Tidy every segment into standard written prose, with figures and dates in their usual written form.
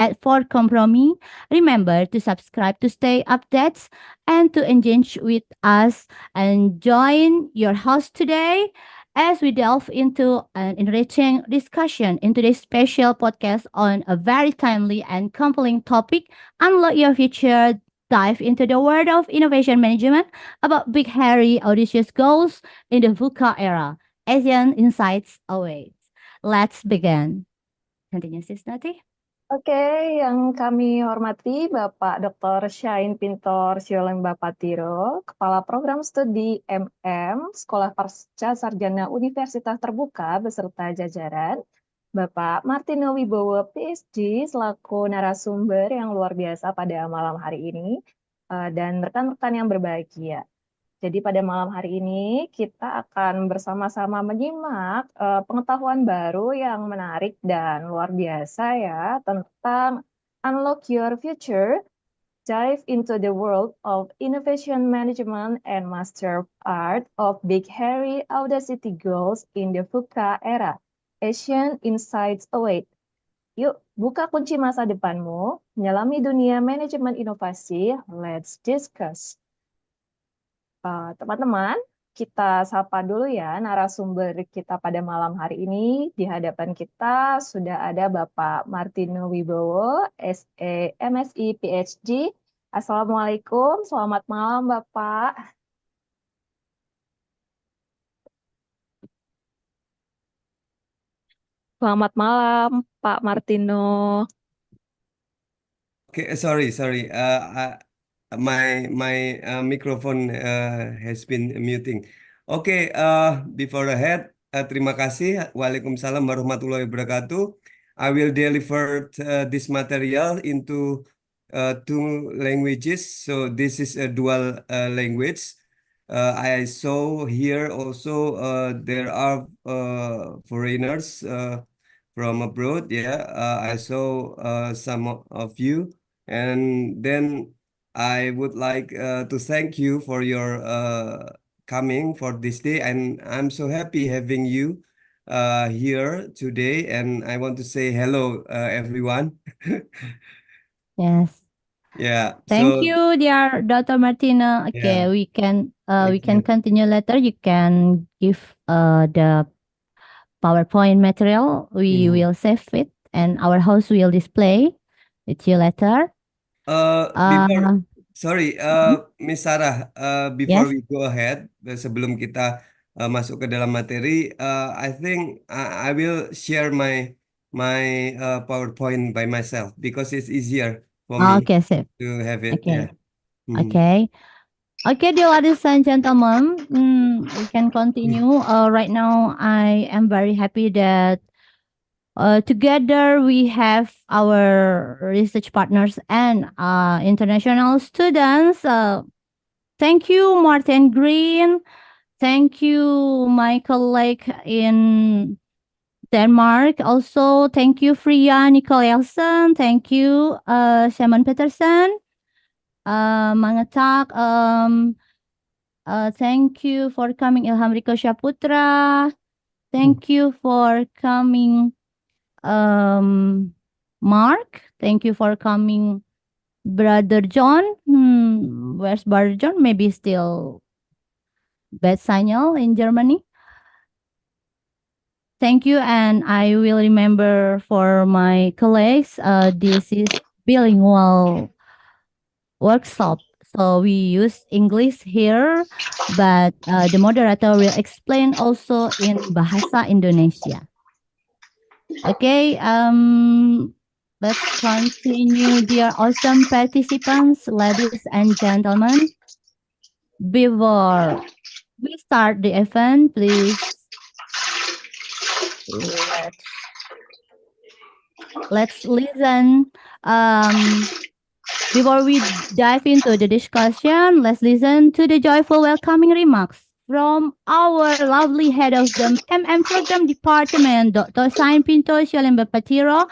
at FORKOMPROMI. Remember to subscribe to stay updates and to engage with us and join your host today as we delve into an enriching discussion in today's special podcast on a very timely and compelling topic, Unlock Your Future. Dive into the world of innovation management about big, hairy, audacious goals in the VUCA era. ASEAN insights await. Let's begin. Continue, Sis Natih. Oke, yang kami hormati Bapak Dr. Syain Pintor Sioleng Bapatiro, Kepala Program Studi MM, Sekolah Pasca Sarjana Universitas Terbuka beserta jajaran, Bapak Martino Wibowo Ph.D. selaku narasumber yang luar biasa pada malam hari ini, dan rekan-rekan yang berbahagia. Jadi pada malam hari ini kita akan bersama-sama menyimak pengetahuan baru yang menarik dan luar biasa ya tentang Unlock Your Future, dive into the world of innovation management and master art of big hairy audacity goals in the VUCA era. Asian insights await. Yuk, buka kunci masa depanmu, menyelami dunia manajemen inovasi, let's discuss. Teman-teman, kita sapa dulu ya narasumber kita pada malam hari ini. Di hadapan kita sudah ada Bapak Martino Wibowo, M.Si, Ph.D. Assalamualaikum, selamat malam Bapak. Selamat malam Pak Martino. Okay, sorry. My microphone has been muting. Okay, before ahead, terima kasih. Waalaikumsalam warahmatullahi wabarakatuh. I will deliver this material into two languages. So this is a dual language. I saw here also there are foreigners from abroad. Yeah, I saw some of you, and then I would like to thank you for your coming for this day, and I'm so happy having you here today. And I want to say hello, everyone. Yes. Yeah. Thank So you, dear Dr. Martina. Okay, yeah, we can thank you. continue later. You can give the PowerPoint material. We will save it, and our host will display with you later. Before, sorry, Miss Sarah, before Yes. we go ahead, sebelum kita masuk ke dalam materi, I think I will share my PowerPoint by myself because it's easier for me Okay, save. to have it. Okay. Yeah. Okay. Okay, dear ladies and gentlemen, we can continue. Right now, I am very happy that together we have our research partners and international students. Thank you, Martin Green. Thank you, my colleague in Denmark. Also, thank you, Freya Nicolaelsen. Thank you, Simon Peterson. Mangetak. Thank you for coming, Ilham Riko Syaputra. Thank you for coming, Mark. Thank you for coming, Brother John. Where's Brother John? Maybe still bad signal in Germany. Thank you, and I will remember for my colleagues, this is bilingual workshop. So we use English here, but the moderator will explain also in Bahasa Indonesia. Okay, let's continue, dear awesome participants, ladies and gentlemen. Before we start the event, please let's listen. Before we dive into the discussion, let's listen to the joyful welcoming remarks from our lovely head of the Program Department, Dr. Syain Pintor Sioleng Bapatiro.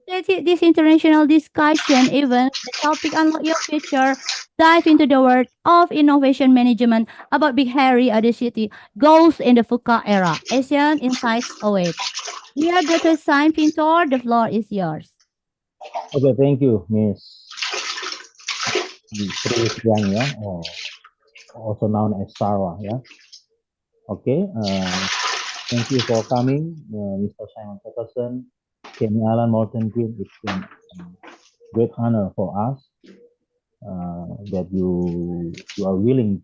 This international discussion event, the topic Unlock Your Future, dive into the world of innovation management about big hairy audacity goals in the VUCA era. ASEAN insights await. Dear Dr. Syain Pintor, the floor is yours. Okay, thank you, Miss Yusriani, ya. Also known as Sarah, ya. Okay, thank you for coming, Mr. Simon Peterson, Kenny Alan, Morton Green. It's been a great honor for us that you are willing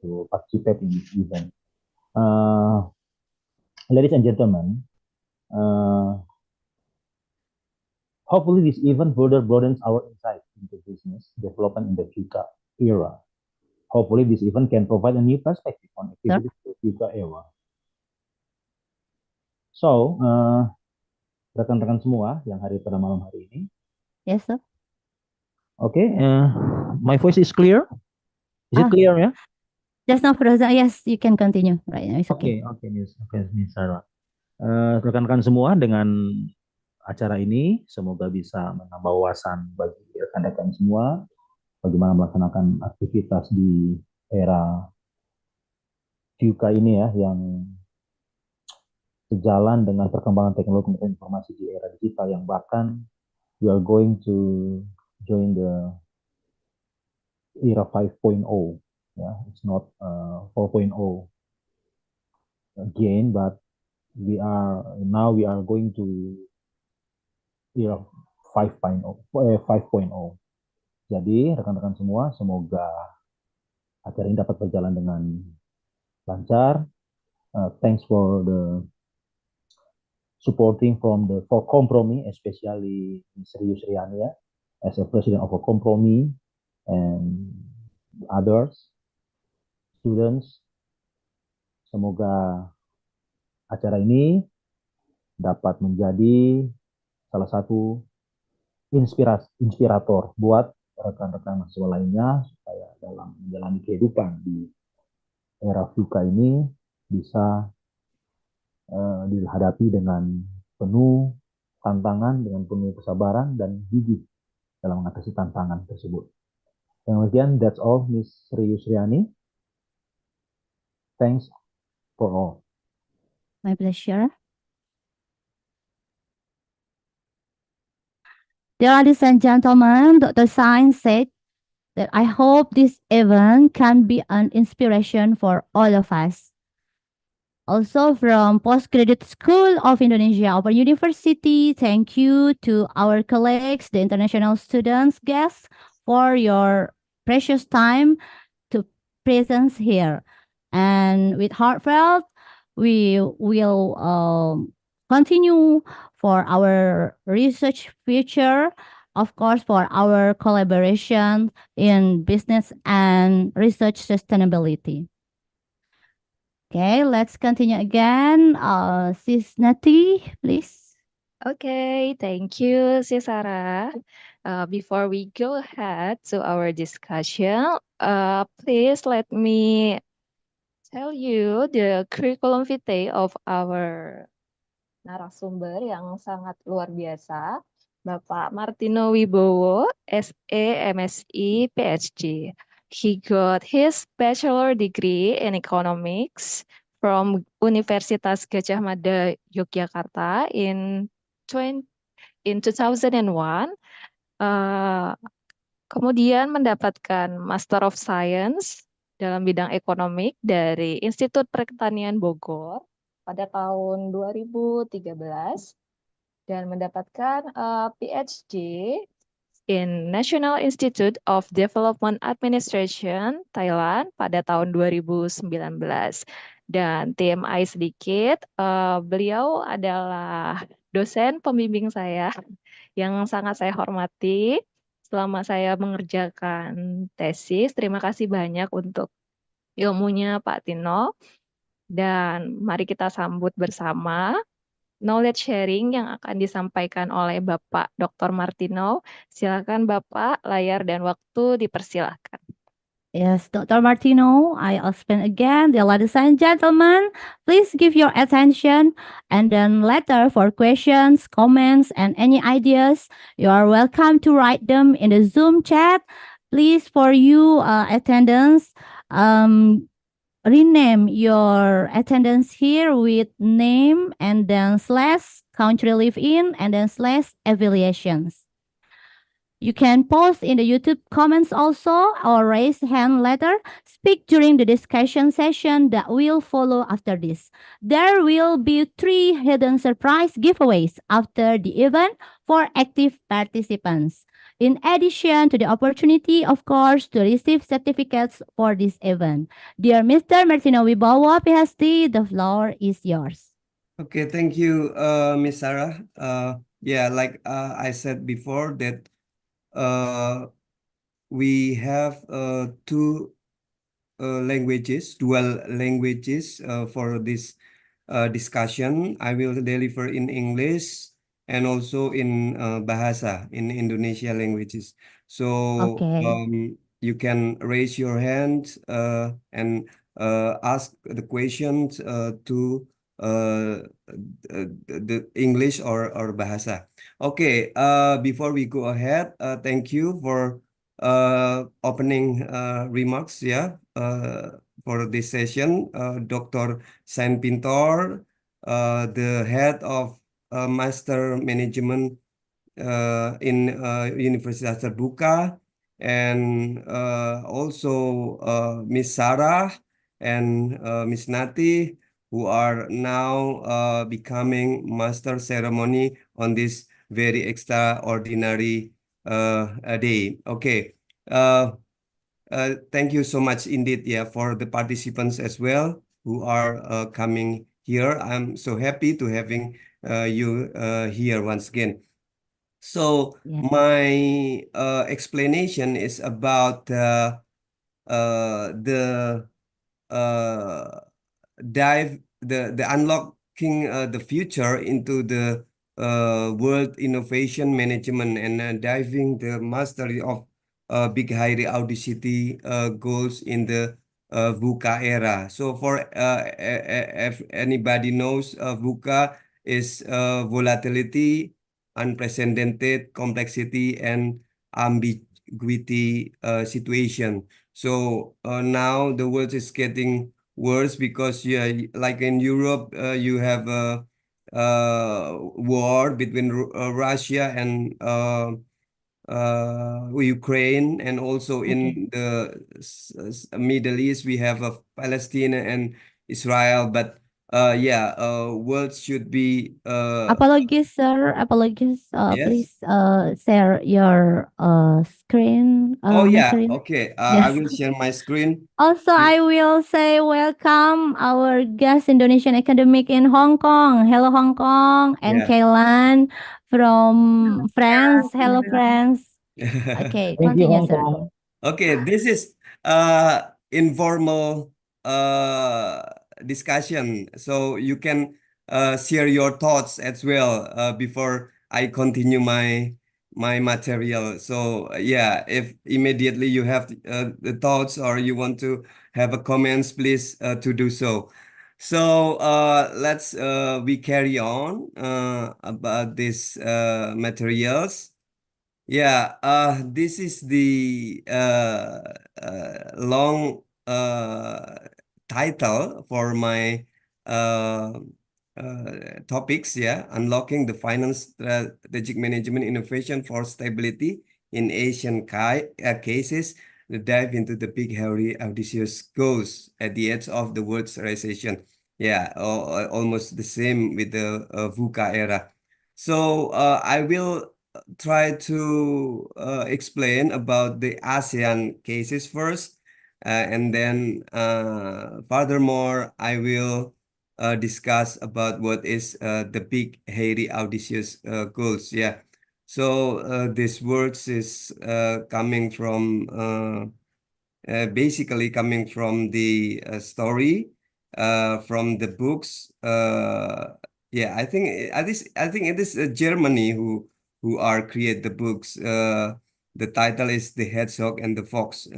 to participate in this event. Ladies and gentlemen, hopefully this event further broadens our insight into business development in the VUCA era. Hopefully this event can provide a new perspective on activities in the VUCA era. So, rekan-rekan semua yang hari pada malam hari ini. Yes, sir. Okay, my voice is clear? Is it clear, ya? Just now, yes, you can continue right now. It's okay. Okay, Miss Sarah. Rekan-rekan semua, dengan acara ini semoga bisa menambah wawasan bagi rekan-rekan semua bagaimana melaksanakan aktivitas di era VUCA ini, ya, yang sejalan dengan perkembangan teknologi informasi di era digital, yang bahkan we are going to join the era 5.0. Yeah, it's not 4.0 again, but we are going to era 5.0. Jadi rekan-rekan semua, semoga acara ini dapat berjalan dengan lancar. Thanks for the supporting from the FORKOMPROMI, especially Mr. Yusriani, ya, as a president of FORKOMPROMI, and others, students. Semoga acara ini dapat menjadi salah satu inspirator buat rekan-rekan mahasiswa lainnya supaya dalam menjalani kehidupan di era VUCA ini bisa dihadapi dengan penuh tantangan, dengan penuh kesabaran dan gigih dalam mengatasi tantangan tersebut. Kemudian, that's all, Miss Yusriani. Thanks for all. My pleasure. Dear ladies and gentlemen, Dr. Sain said that I hope this event can be an inspiration for all of us. Also from Postgraduate School of Indonesia Open University, thank you to our colleagues, the international students, guests, for your precious time to presence here. And with heartfelt, we will continue for our research future, of course, for our collaboration in business and research sustainability. Okay, let's continue again. Sis Natih, please. Okay, thank you, Sis Sarah. Before we go ahead to our discussion, please let me tell you the curriculum vitae of our narasumber yang sangat luar biasa, Bapak Martino Wibowo, S.E., M.Si, Ph.D. He got his bachelor degree in economics from Universitas Gajah Mada, Yogyakarta in 2001. Kemudian mendapatkan Master of Science dalam bidang ekonomik dari Institut Pertanian Bogor pada tahun 2013 dan mendapatkan Ph.D. in National Institute of Development Administration, Thailand pada tahun 2019. Dan TMI sedikit, beliau adalah dosen pembimbing saya yang sangat saya hormati selama saya mengerjakan tesis. Terima kasih banyak untuk ilmunya Pak Tino. Dan mari kita sambut bersama knowledge sharing yang akan disampaikan oleh Bapak Dr. Martino. Silakan Bapak, layar dan waktu dipersilahkan. Yes, Dr. Martino, I'll explain again. Dear ladies and gentlemen, please give your attention and then later for questions, comments, and any ideas, you are welcome to write them in the Zoom chat. Please, for you attendance, rename your attendance here with name and then / country live in and then / affiliations. You can post in the YouTube comments also or raise hand later. Speak during the discussion session that will follow after this. There will be 3 hidden surprise giveaways after the event for active participants. In addition to the opportunity, of course, to receive certificates for this event. Dear Mr. Martino Wibowo, Ph.D., the floor is yours. Okay, thank you, Miss Sarah. Yeah, like I said before that we have two languages, dual languages for this discussion. I will deliver in English and also in Bahasa, in Indonesia languages. So Okay. you can raise your hand and ask the questions to the English or Bahasa. Okay, before we go ahead, thank you for opening remarks, yeah, for this session. Dr. Sain Pintor, the head of Master Management in Universitas Terbuka, and also Miss Sarah and Miss Natih, who are now becoming master ceremony on this very extraordinary day. Okay. Uh, Thank you so much indeed, yeah, for the participants as well who are coming here. I'm so happy to having you here once again. So Yeah. my explanation is about the uh, the unlocking the future into the world innovation management and diving the mastery of big hairy Audacity goals in the VUCA era. So for if anybody knows, VUCA is volatility, unprecedented complexity, and ambiguity situation. So now the world is getting worse because, yeah, like in Europe, you have a war between Russia and Ukraine, and also Okay. in the Middle East we have Palestine and Israel. But yeah, world should be Apologies, sir. Apologies. yes. Please share your screen, Oh my yeah, screen. okay. I Yes. will share my screen. Also, I will say welcome our guest Indonesian academic in Hong Kong. Hello, Hong Kong, and Yeah. Kaylan from France. Hello, France. Okay, Thank you, continue, Hong sir. Kong. Okay, this is informal uh discussion, so you can share your thoughts as well before I continue my material. So yeah, if immediately you have the thoughts or you want to have a comments, please to do so. So let's we carry on about these materials. Yeah, this is the long title for my uh, topics. Yeah, unlocking the finance strategic management innovation for stability in Asian cases. The dive into the big, hairy, audacious goals at the edge of the world's recession. Yeah, almost the same with the VUCA era. So I will try to explain about the ASEAN cases first, and then furthermore, I will discuss about what is the big, hairy, audacious goals. Yeah. So this words is coming from basically coming from the story from the books. Yeah, I think it is Germany who are create the books. The title is The Hedgehog and the Fox.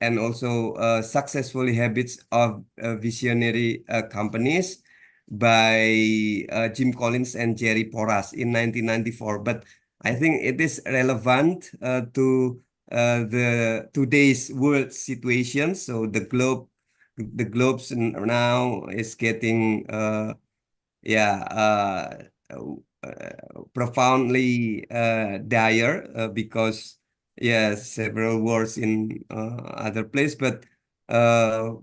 And also successfully habits of visionary companies by Jim Collins and Jerry Porras in 1994. But I think it is relevant to the today's world situation. So the globes now is getting yeah profoundly dire because several wars in other place, but the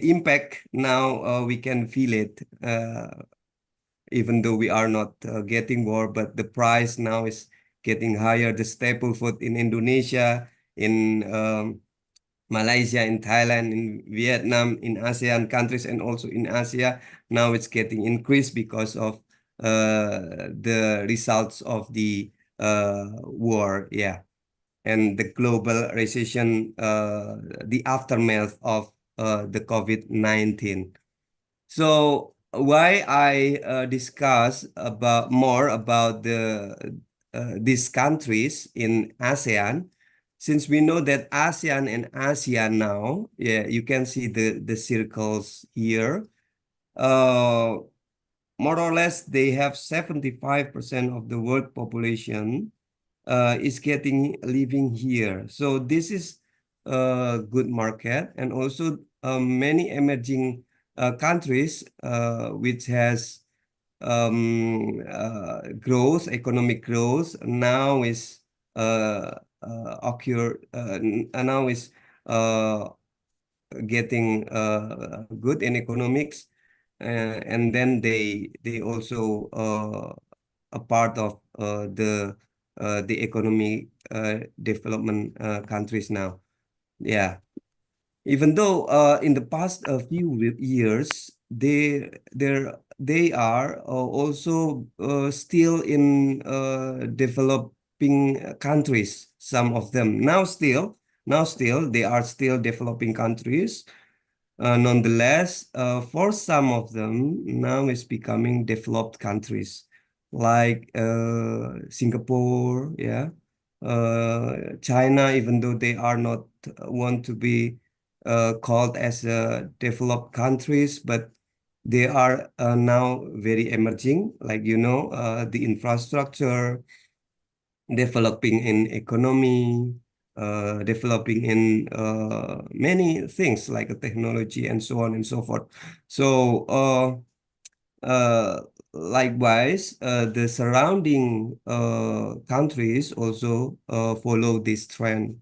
impact now we can feel it, even though we are not getting war, but the price now is getting higher. The staple food in Indonesia, in Malaysia, in Thailand, in Vietnam, in ASEAN countries, and also in Asia, now it's getting increased because of the results of the war, and the global recession, the aftermath of the COVID-19. So why I discuss about more about these countries in ASEAN, since we know that ASEAN and ASEAN now, you can see the circles here. More or less, they have 75% of the world population is getting living here. So this is a good market, and also many emerging countries which has growth, economic growth now is occur now is getting good in economics, and then they also a part of the economic development countries now. Even though in the past few years they are also still in developing countries. Some of them now still they are still developing countries. Nonetheless, for some of them now is becoming developed countries, like Singapore, China, even though they are not want to be called as developed countries, but they are now very emerging, like the infrastructure, developing in economy, developing in many things like technology and so on and so forth. So likewise, the surrounding countries also follow this trend.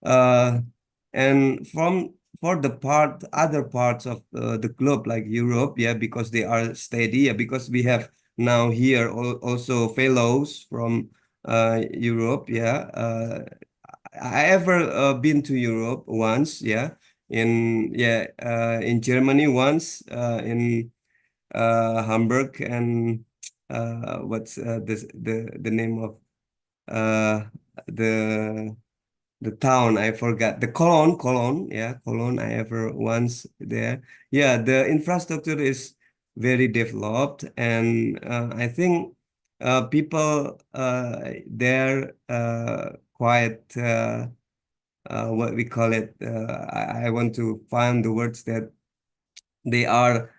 And for the other parts of the globe, like Europe, because they are steady, because we have now here also fellows from Europe, I ever been to Europe once, in Germany once, in Hamburg, and what's the name of the town? I forgot. The Cologne, Cologne. I ever once there. The infrastructure is very developed, and I think people there quite what we call it. I want to find the words that they are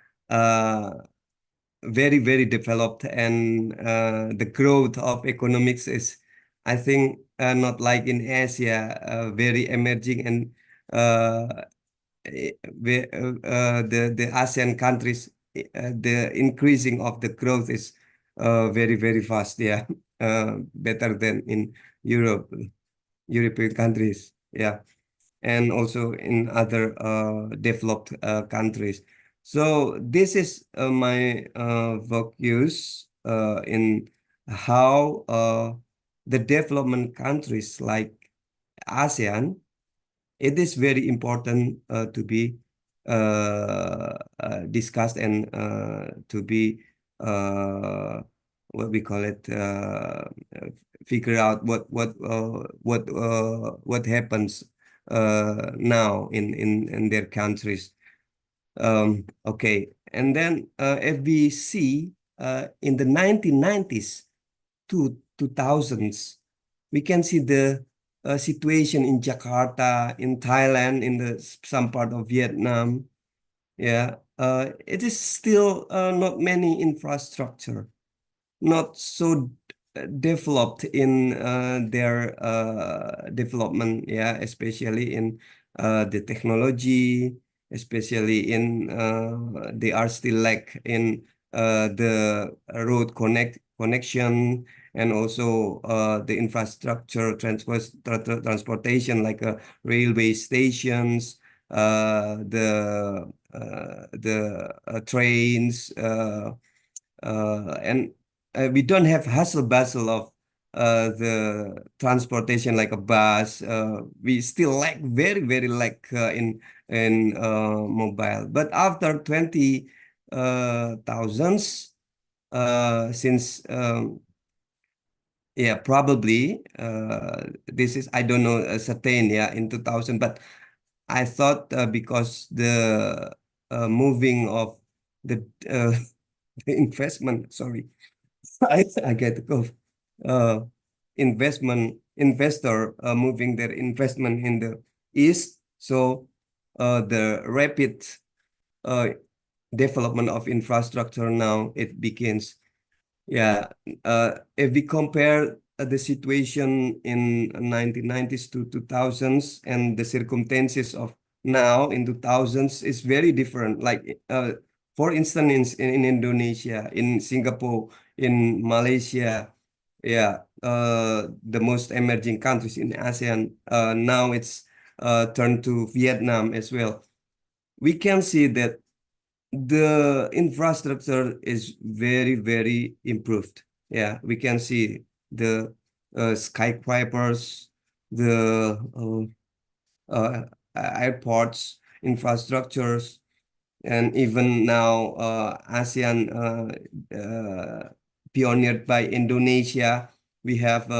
very, very developed, and the growth of economics is, I think, not like in Asia, very emerging, and the ASEAN countries, the increasing of the growth is very, very fast. Better than in European countries. And also in other developed countries. So this is my focus in how the development countries like ASEAN, it is very important to be discussed, and to be what we call it, figure out what happens now in their countries. Okay, and then if we see in the 1990s to 2000s, we can see the situation in Jakarta, in Thailand, in some part of Vietnam. It is still not many infrastructure, not so developed in their development, especially in the technology, especially in they are still like in the road connection, and also the infrastructure transportation like railway stations, the trains, and we don't have hustle bustle of the transportation like a bus. We still lack very lack in mobile. But after 20 thousands, since yeah, probably this is, I don't know, certain, yeah, in 2000, but I thought because the moving of the the investment, sorry, I get a cough. Uh, investor moving their investment in the east, so the rapid uh, development of infrastructure now it begins. Yeah, if we compare the situation in 1990s to 2000s and the circumstances of now in 2000s is very different. Like, for instance, in Indonesia, in Singapore, in Malaysia, yeah, the most emerging countries in ASEAN, now it's turned to Vietnam as well. We can see that the infrastructure is very improved. Yeah, we can see the skyscrapers, the airports, infrastructures, and even now ASEAN pioneered by Indonesia. We have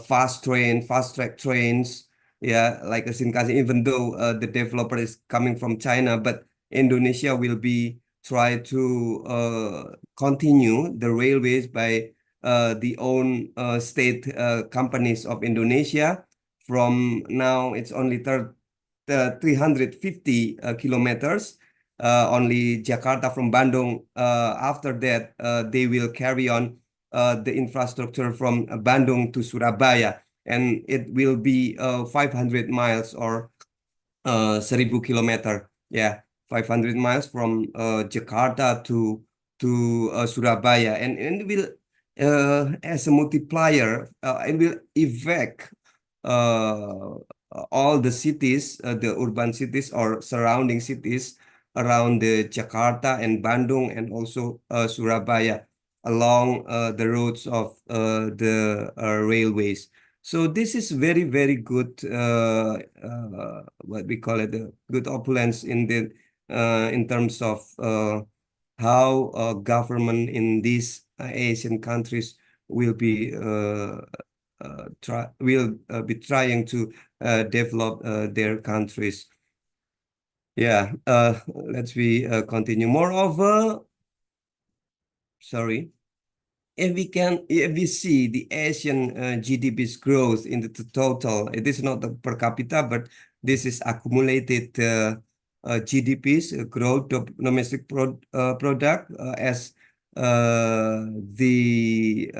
fast track trains, yeah, like a Shinkansen, even though the developer is coming from China, but Indonesia will be try to continue the railways by the own state companies of Indonesia. From now, it's only 350 kilometers. Only Jakarta from Bandung. After that, they will carry on the infrastructure from Bandung to Surabaya, and it will be 500 miles or 1000 kilometer. Yeah, 500 miles from Jakarta to Surabaya, and will as a multiplier, it will evac uh, all the cities, the urban cities or surrounding cities around the Jakarta and Bandung and also Surabaya along the roads of the railways. So this is very good, what we call it, the good opulence in the in terms of how government in these Asian countries will be be trying to develop their countries. Yeah, let's we continue. Moreover, sorry, if we see the Asian GDP's growth in the total, it is not the per capita, but this is accumulated GDP's growth of domestic product as the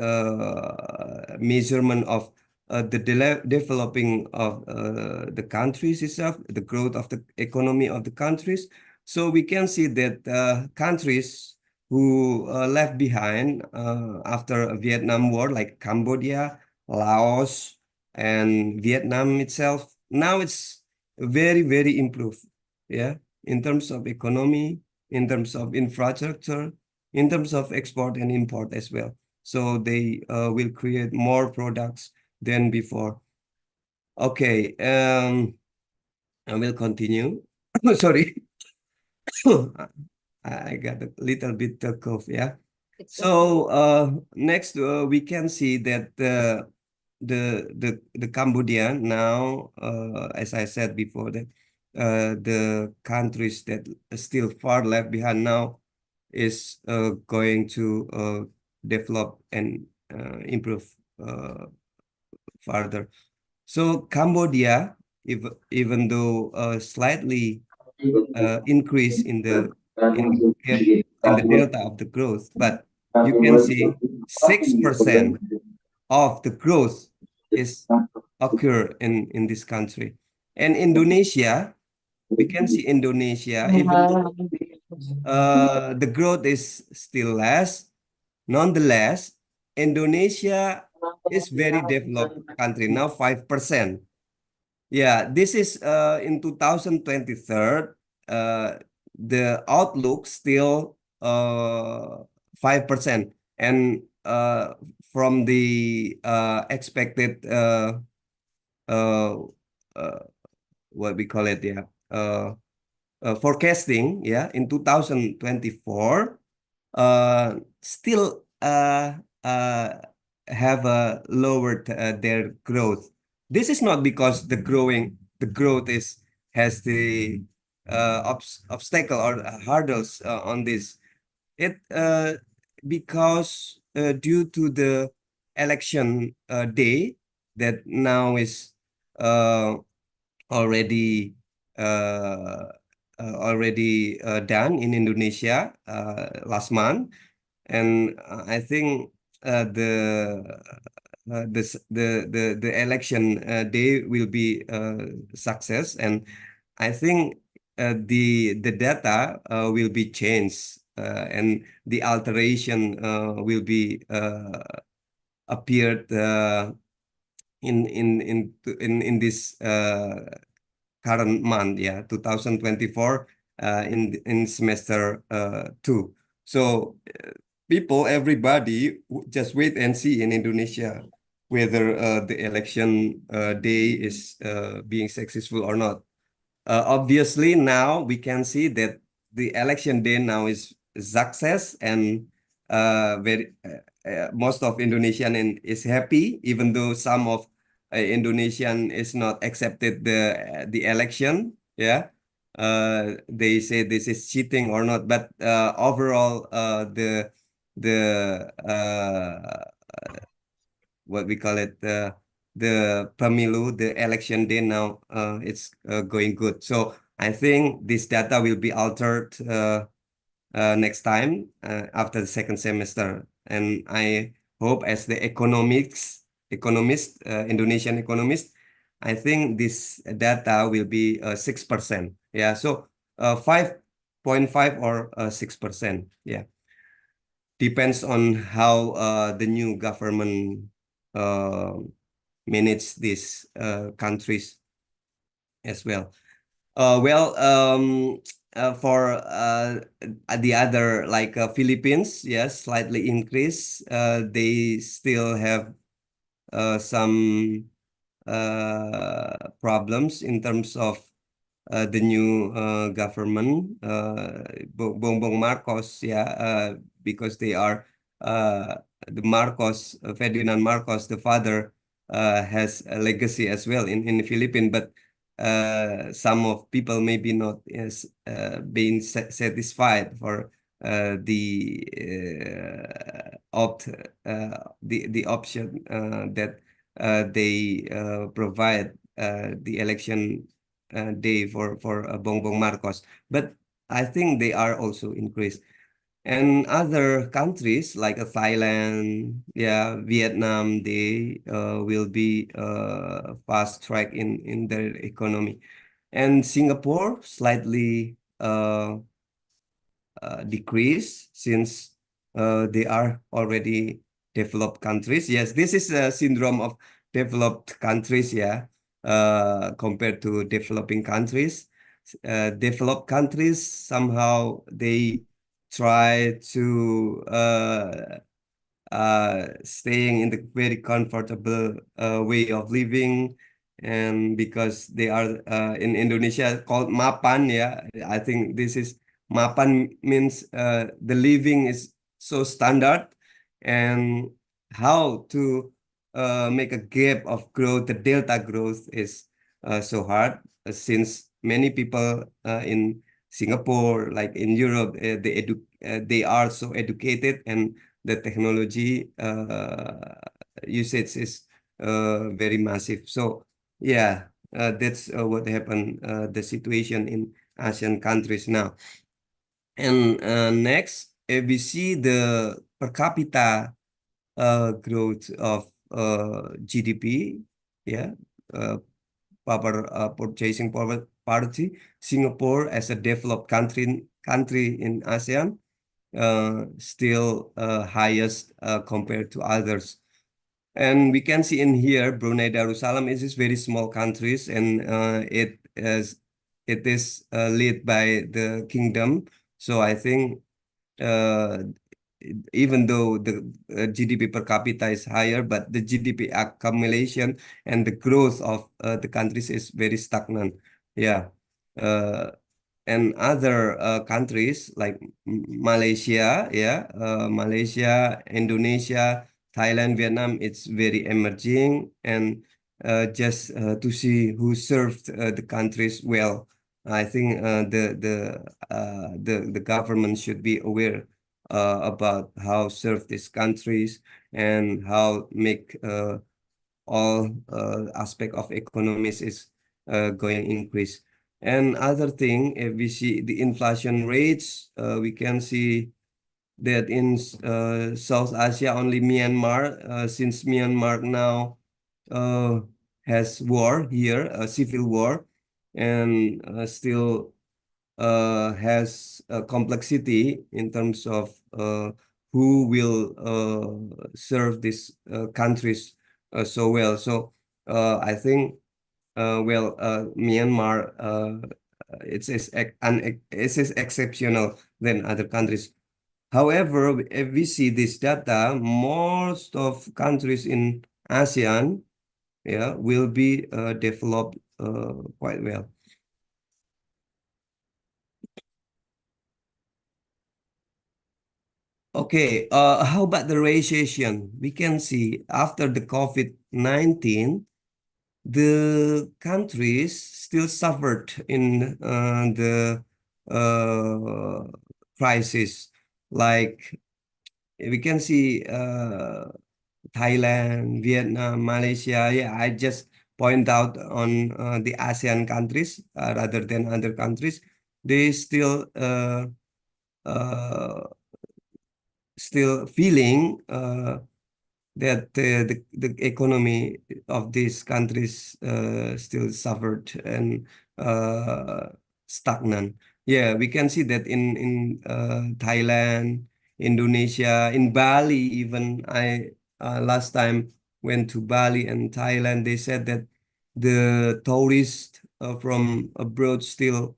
measurement of the developing of the countries itself, the growth of the economy of the countries. So we can see that countries who left behind after Vietnam War, like Cambodia, Laos, and Vietnam itself, now it's very improved. Yeah, in terms of economy, in terms of infrastructure, in terms of export and import as well. So they will create more products than before. Okay, I will continue. Sorry. I got a little bit cough, yeah. It's So next we can see that the Cambodia now, as I said before, that the countries that are still far left behind now is going to develop and improve further. So Cambodia, even though slightly increase in the gap in the delta of the growth, but you can see 6% of the growth is occur in this country. And Indonesia, we can see Indonesia, even though the growth is still less. Nonetheless, Indonesia is very developed country now, 5%. Yeah, this is in 2023, the outlook still 5%. And from the expected uh, uh, what we call it, yeah, forecasting, yeah, in 2024, still have lowered their growth. This is not because the growth has the obstacle or hurdles on this. It because due to the election day that now is uh, already uh, done in Indonesia last month, and I think the election day will be success, and I think the data will be changed, and the alteration will be appeared in this current month, yeah, 2024, in semester 2. So everybody just wait and see in Indonesia whether the election day is being successful or not. Obviously, now we can see that the election day now is success, and very most of Indonesian is happy, even though some of Indonesian is not accepted the election. Yeah, they say this is cheating or not, but overall, the what we call it, the pemilu, the election day now, it's going good. So I think this data will be altered next time after the second semester, and I hope as the economist, Indonesian economist, I think this data will be 6%. Yeah, so 5.5 or 6%. Yeah, depends on how the new government manage these countries as well. For the other, like Philippines, yes, slightly increase. They still have some problems in terms of the new government, Bongbong Marcos, yeah, because they are the Marcos, Ferdinand Marcos, the father, has a legacy as well in the Philippines, but some of people maybe not as being satisfied for the the option that they provide the election day for Bongbong Marcos, but I think they are also increased. And other countries like Thailand, yeah, Vietnam, they will be fast track in their economy. And Singapore slightly decrease since they are already developed countries. Yes, this is a syndrome of developed countries, yeah, compared to developing countries. Developed countries somehow they try to staying in the very comfortable way of living, and because they are in Indonesia called mapan, yeah, I think this is mapan means the living is so standard, and how to make a gap of growth, the delta growth is so hard, since many people in Singapore, like in Europe, they are so educated, and the technology usage is very massive. So yeah, that's what happened, the situation in ASEAN countries now. And next, we see the per capita growth of GDP, yeah, uh, power purchasing power parity. Singapore as a developed country country in ASEAN, still highest compared to others. And we can see in here, Brunei Darussalam is this very small countries, and it is led by the kingdom. So I think even though the GDP per capita is higher, but the GDP accumulation and the growth of the countries is very stagnant. Yeah. And other countries like Malaysia, Malaysia, Indonesia, Thailand, Vietnam, it's very emerging, and just to see who served the countries well. I think the government should be aware about how serve these countries and how make all aspect of economies is going increase. And other thing, if we see the inflation rates, we can see that in South Asia, only Myanmar, since Myanmar now has war here, a civil war, and still has a complexity in terms of who will serve these countries so well. So I think Myanmar it is exceptional than other countries. However, if we see this data, most of countries in ASEAN, will be developed quite well. Okay, how about the recession? We can see after the COVID-19, the countries still suffered in the crisis. Like we can see Thailand, Vietnam, Malaysia. Yeah, I just point out on the ASEAN countries rather than other countries. They still feeling that the economy of these countries still suffered and stagnant. Yeah, we can see that in Thailand, Indonesia, in Bali even. I last time went to Bali and Thailand. They said that the tourists from abroad still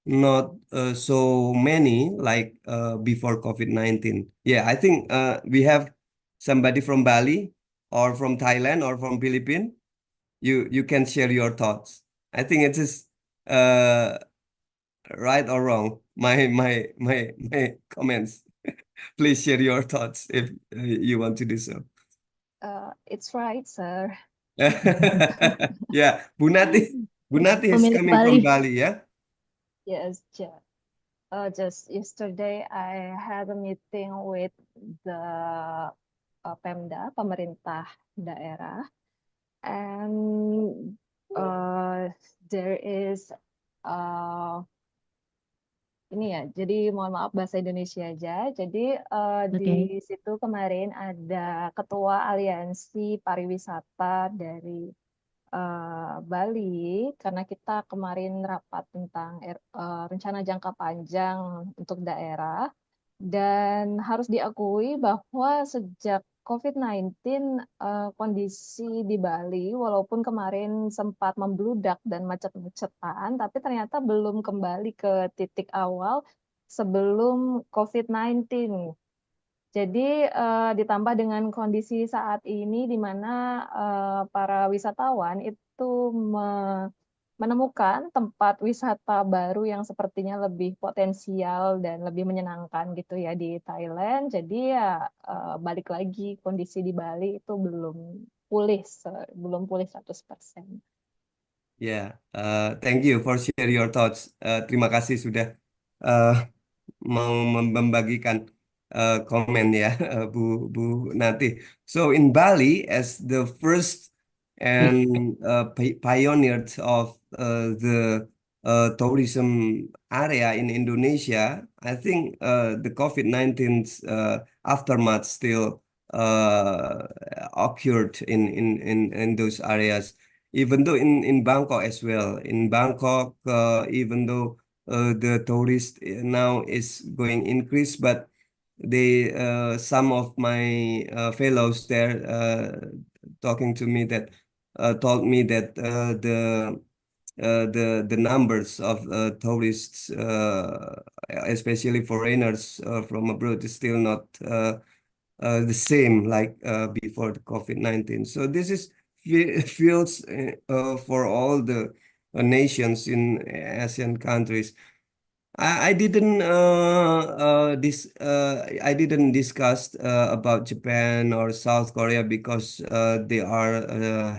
not so many like before COVID-19. Yeah, I think we have somebody from Bali or from Thailand or from Philippines. You can share your thoughts. I think it is right or wrong. My comments. Please share your thoughts if you want to do so. It's right, sir. Yeah, Bu Natih is Pemilik coming from Bali. Bali, yeah? Yes, just yesterday I had a meeting with the Pemda, pemerintah daerah, and there is ini ya. Jadi mohon maaf bahasa Indonesia aja. Jadi di situ kemarin ada ketua aliansi pariwisata dari Bali, karena kita kemarin rapat tentang rencana jangka panjang untuk daerah, dan harus diakui bahwa sejak COVID-19 kondisi di Bali walaupun kemarin sempat membludak dan macet-macetan, tapi ternyata belum kembali ke titik awal sebelum COVID-19. Jadi ditambah dengan kondisi saat ini di mana para wisatawan itu menemukan tempat wisata baru yang sepertinya lebih potensial dan lebih menyenangkan gitu ya di Thailand. Jadi ya balik lagi kondisi di Bali itu belum pulih 100%. Yeah, thank you for share your thoughts. Terima kasih sudah mau membagikan komen ya, Bu Natih. So in Bali, as the first and pioneer of the tourism area in Indonesia, I think the COVID-19 aftermath still occurred in those areas. Even though in Bangkok as well, in Bangkok, even though the tourist now is going increase, but they some of my fellows there talking to me that told me that the numbers of tourists, especially foreigners from abroad, is still not the same like before the COVID-19. So this is feels for all the nations in ASEAN countries. I didn't discuss about Japan or South Korea because they are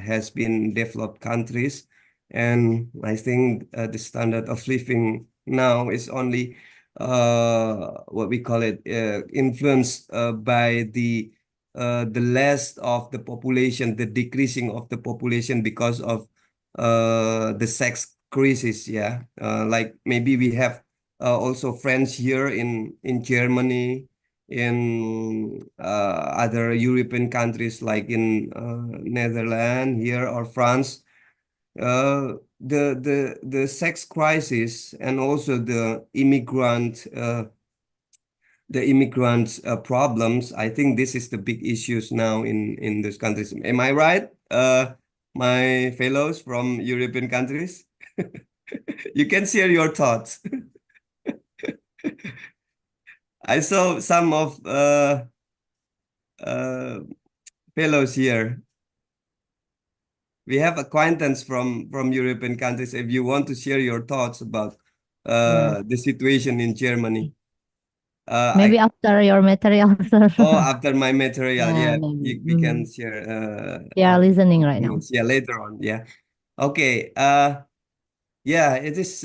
has been developed countries, and I think the standard of living now is only what we call it influenced by the less of the population, the decreasing of the population because of the sex crisis. Yeah, like maybe we have also friends here in Germany, in other European countries like in Netherlands here or France. The sex crisis and also the immigrants problems. I think this is the big issues now in those countries. Am I right, my fellows from European countries? You can share your thoughts. I saw some of uh, fellows here. We have acquaintance from European countries. If you want to share your thoughts about Yes. the situation in Germany, Maybe after your material, sir. after my material, Yeah, yeah, maybe. we can share They are listening right now. yeah, later on, yeah. Okay. Yeah, it is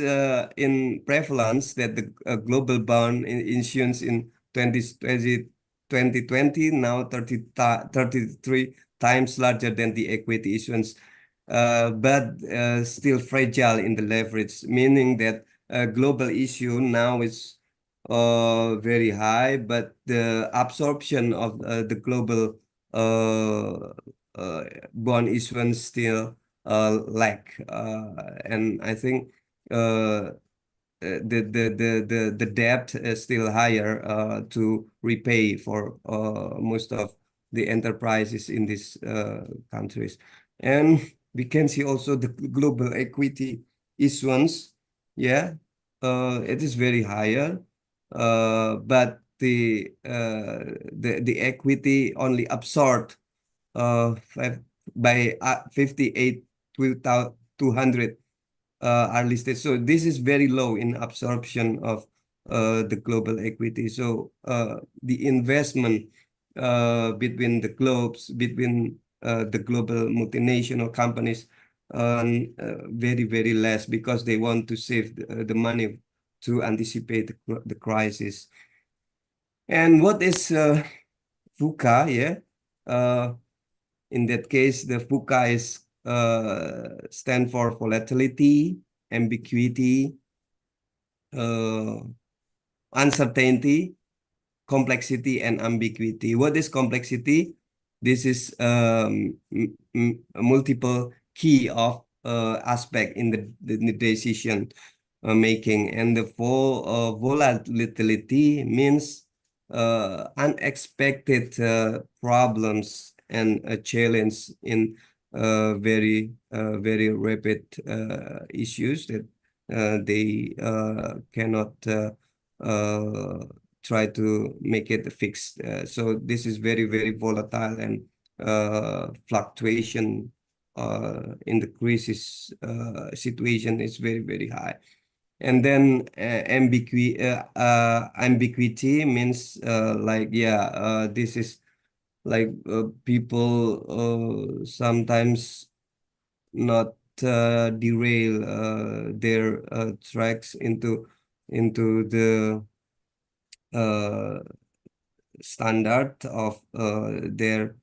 in prevalence that the global bond issuance in 2020 now 33 times larger than the equity issuance, but still fragile in the leverage, meaning that global issue now is very high, but the absorption of the global uh, uh, bond issuance still lack, and I think the debt is still higher to repay for most of the enterprises in these countries, and we can see also the global equity issuance. Yeah, it is very higher, but the equity only absorbed by 58 to 200 are listed. So this is very low in absorption of the global equity. So the investment between the globes, between the global multinational companies, very, very less because they want to save the money to anticipate the crisis. And what is VUCA? Yeah. In that case, the VUCA is stand for volatility, ambiguity, uncertainty, complexity, and ambiguity. What is complexity? This is a multiple key of aspect in the decision making, and the volatility means unexpected problems and a challenge in very rapid issues that they cannot uh, try to make it fixed. So this is very, very volatile, and fluctuation in the crisis situation is very, very high. And then ambiguity means like, yeah, this is like people sometimes not derail their tracks into the standard of their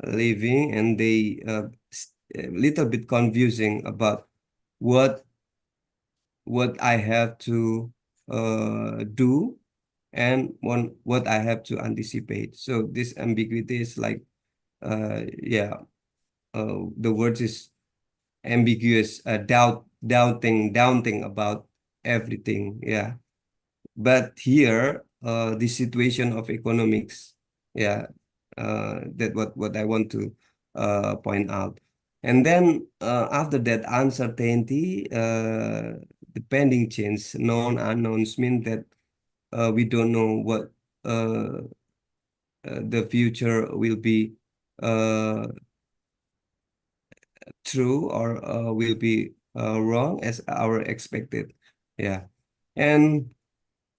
living, and they a little bit confusing about what I have to do and what I have to anticipate. So this ambiguity is like yeah, the word is ambiguous, doubting about everything. Yeah. But here, the situation of economics, yeah, that what I want to point out. And then after that uncertainty, the pending change, known unknowns mean that we don't know what the future will be true or will be wrong as our expected. Yeah. And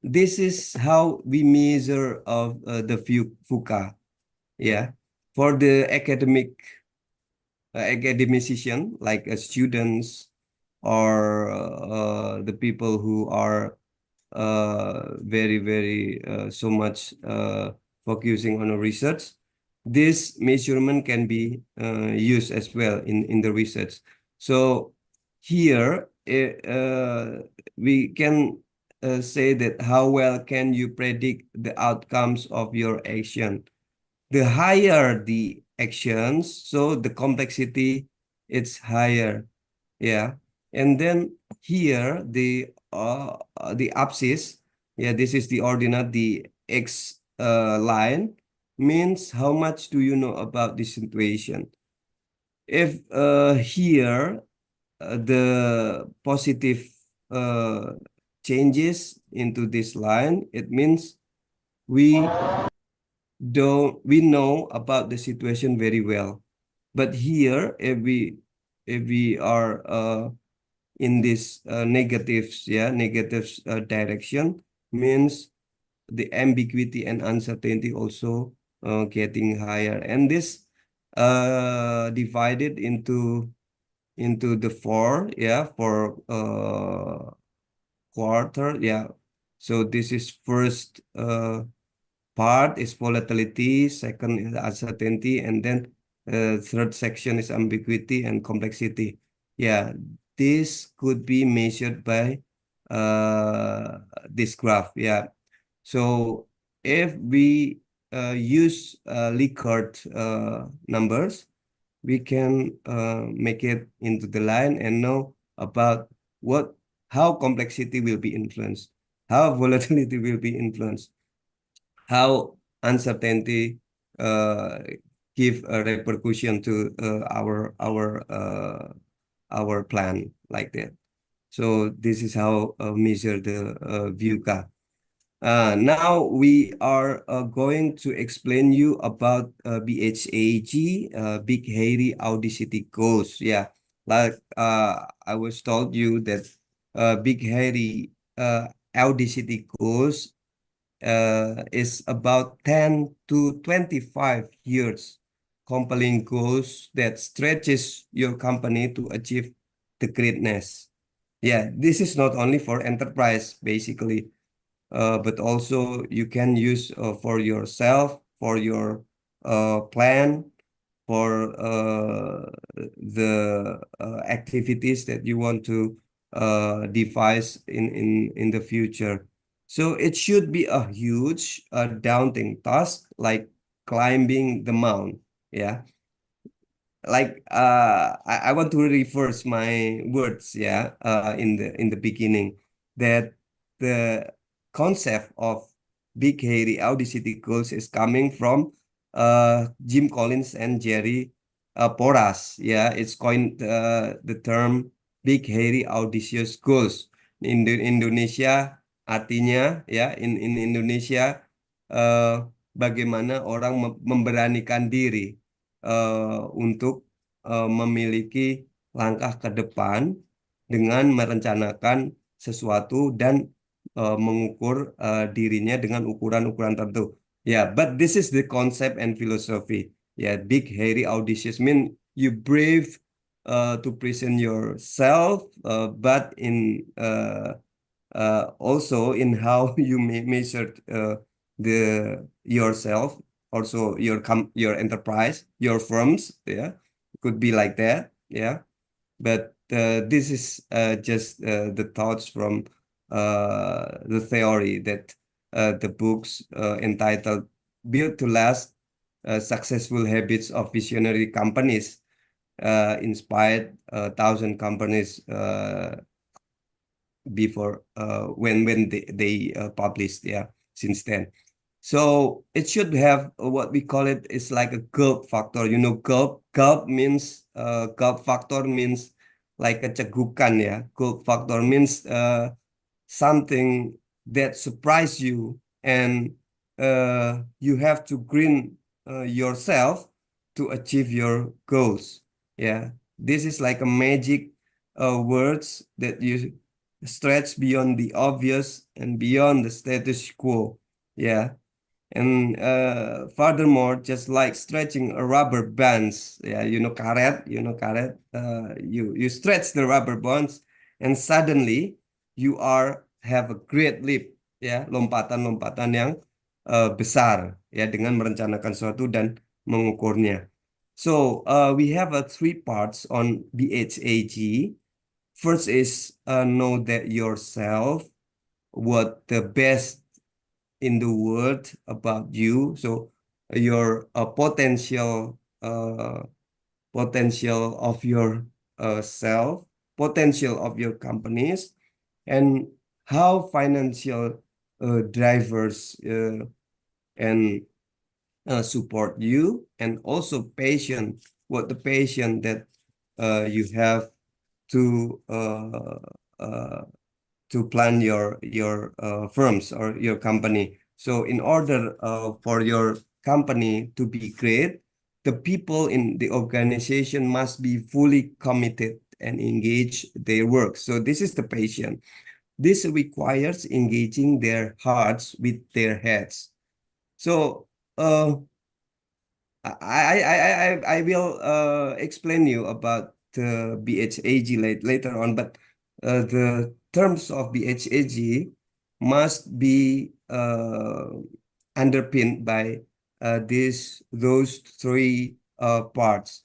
this is how we measure of the VUCA. Yeah. For the academician, like students or the people who are very so much focusing on a research, this measurement can be used as well in the research. So here we can say that how well can you predict the outcomes of your action. The higher the actions, so the complexity it's higher. Yeah. And then here the abscissa, yeah, this is the ordinate, the X line means how much do you know about the situation. If here the positive uh, changes into this line, it means we we know about the situation very well. But here, if we are in this negatives, yeah, negatives direction means the ambiguity and uncertainty also getting higher, and this divided into the four, yeah, for quarter, yeah. So this is first part is volatility, second is uncertainty, and then third section is ambiguity and complexity. Yeah, this could be measured by this graph. Yeah, so if we use Likert numbers, we can make it into the line and know about how complexity will be influenced, how volatility will be influenced, how uncertainty uh, give a repercussion to our plan like that. So this is how measure the VUCA. Now we are going to explain you about BHAG, Big Hairy Audacity Ghost. Yeah, like I was told you that Big Hairy Audacity Ghost is about 10 to 25 years, compelling goals that stretches your company to achieve the greatness. Yeah, this is not only for enterprise, basically, but also you can use for yourself, for your plan, for the activities that you want to devise in the future. So it should be a huge, daunting task, like climbing the mount. Yeah, like I want to reverse my words, yeah, in the beginning, that the concept of big hairy audacity goals is coming from Jim Collins and Jerry Porras. Yeah, it's coined the term big hairy audacious goals in Indonesia. Artinya ya, in Indonesia bagaimana orang memberanikan diri untuk memiliki langkah ke depan dengan merencanakan sesuatu dan mengukur dirinya dengan ukuran-ukuran tertentu. Yeah, but this is the concept and philosophy. Yeah, big, hairy, audacious mean you brave to present yourself, but in also in how you measure the yourself, also your enterprise, your firms. Yeah, could be like that. Yeah, but this is just the thoughts from the theory that the books entitled "Built to Last: Successful Habits of Visionary Companies" inspired 1,000 companies before when they published, since then. So it should have what we call it is like a gulp factor. You know, gulp means gulp factor means like a cegukan, Gulp factor means something that surprise you, and you have to grin yourself to achieve your goals. This is like a magic words that you stretch beyond the obvious and beyond the status quo. And furthermore, just like stretching a rubber bands, karet, you stretch the rubber bands, and suddenly you have a great leap, lompatan-lompatan yang besar, dengan merencanakan sesuatu dan mengukurnya. So we have three parts on BHAG. First is know that yourself, what the best in the world about you. So your potential of your self, potential of your companies, and how financial drivers and support you, and also passion, what the passion that you have to plan your firms or your company. So in order for your company to be great, the people in the organization must be fully committed and engage their work. So this is the passion. This requires engaging their hearts with their heads. So I will explain you about the BHAG later on, but the terms of BHAG must be underpinned by those three parts.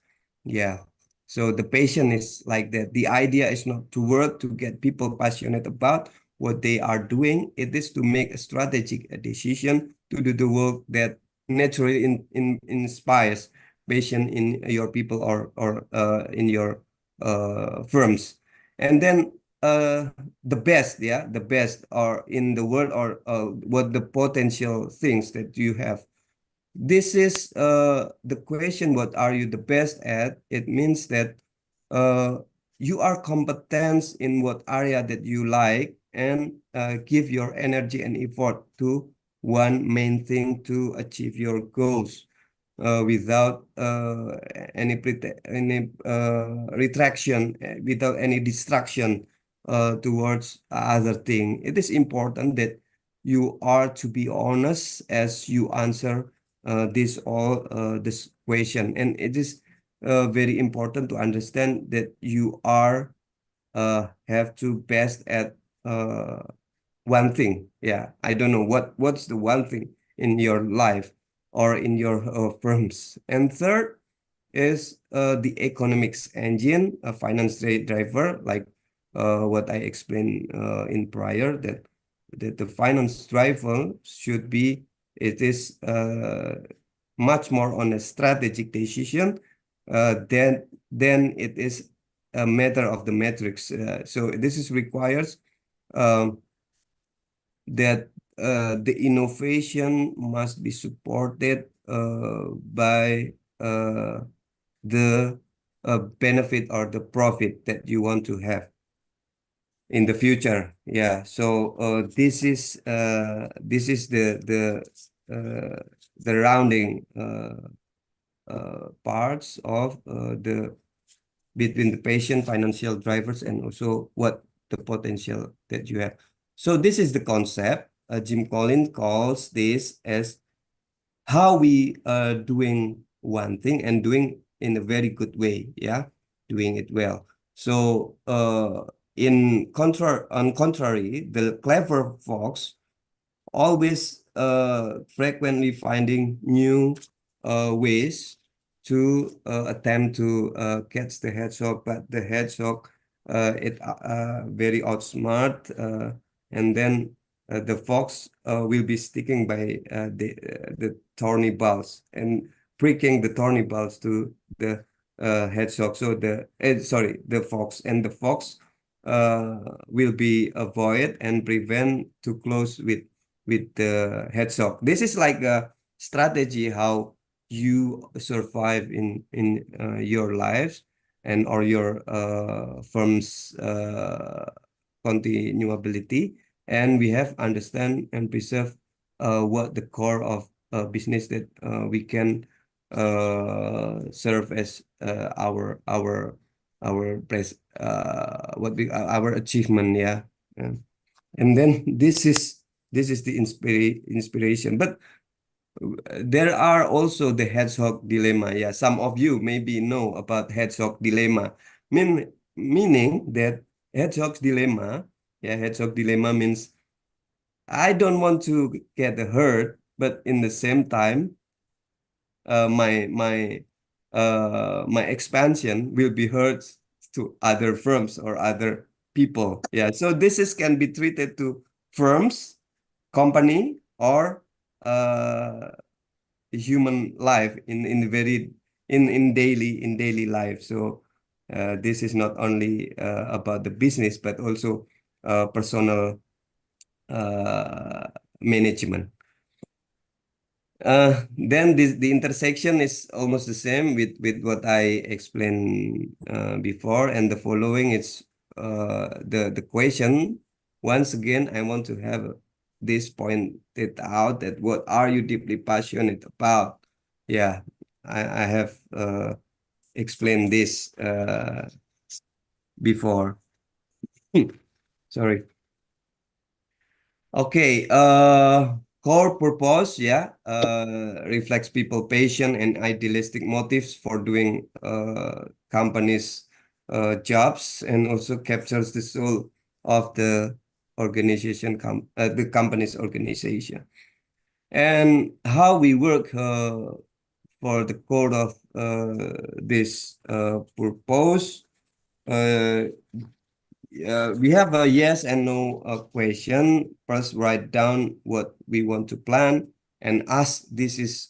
So the passion is like that. The idea is not to work to get people passionate about what they are doing. It is to make a strategic decision to do the work that naturally inspires passion in your people or in your firms. And then the best or in the world, or what the potential things that you have. This is the question, what are you the best at? It means that you are competent in what area that you like, and give your energy and effort to one main thing to achieve your goals without any retraction, without any distraction towards other thing. It is important that you are to be honest as you answer this question, and it is very important to understand that you are have to best at one thing. I don't know what's the one thing in your life or in your firms. And third is the economics engine, a finance driver, like what I explained in prior, that the finance driver should be, it is much more on a strategic decision then it is a matter of the metrics. So this is requires that the innovation must be supported by the benefit or the profit that you want to have in the future. So this is the rounding parts of the between the patient, financial drivers, and also what the potential that you have. So this is the concept. Jim Collins calls this as how we are doing one thing and doing in a very good way, doing it well. So on contrary, the clever folks always frequently finding new ways to attempt to catch the hedgehog, but the hedgehog it very outsmart, and then the fox will be sticking by the thorny balls and pricking the thorny balls to the hedgehog. So the fox, and the fox will be avoid and prevent too close with the hedgehog. This is like a strategy how you survive in your lives and or your firm's continuability, and we have understand and preserve what the core of business that we can serve as our place what we our achievement, yeah. And then this is the inspiration, but there are also the hedgehog dilemma. Yeah, some of you maybe know about hedgehog dilemma. Meaning that hedgehog dilemma, yeah, hedgehog dilemma means I don't want to get hurt, but in the same time, my expansion will be hurt to other firms or other people. Yeah, so this is can be treated to firms, company, or human life in very in daily life. So this is not only about the business but also personal management. Then the intersection is almost the same with what I explained before, and the following is the question. Once again, I want to have this pointed out that what are you deeply passionate about? Yeah, I have explained this before. Sorry. Okay, core purpose, yeah, reflects people passion and idealistic motives for doing companies' jobs, and also captures the soul of the organization, the company's organization. And how we work for the core of this purpose. We have a yes and no question. First, write down what we want to plan and ask this is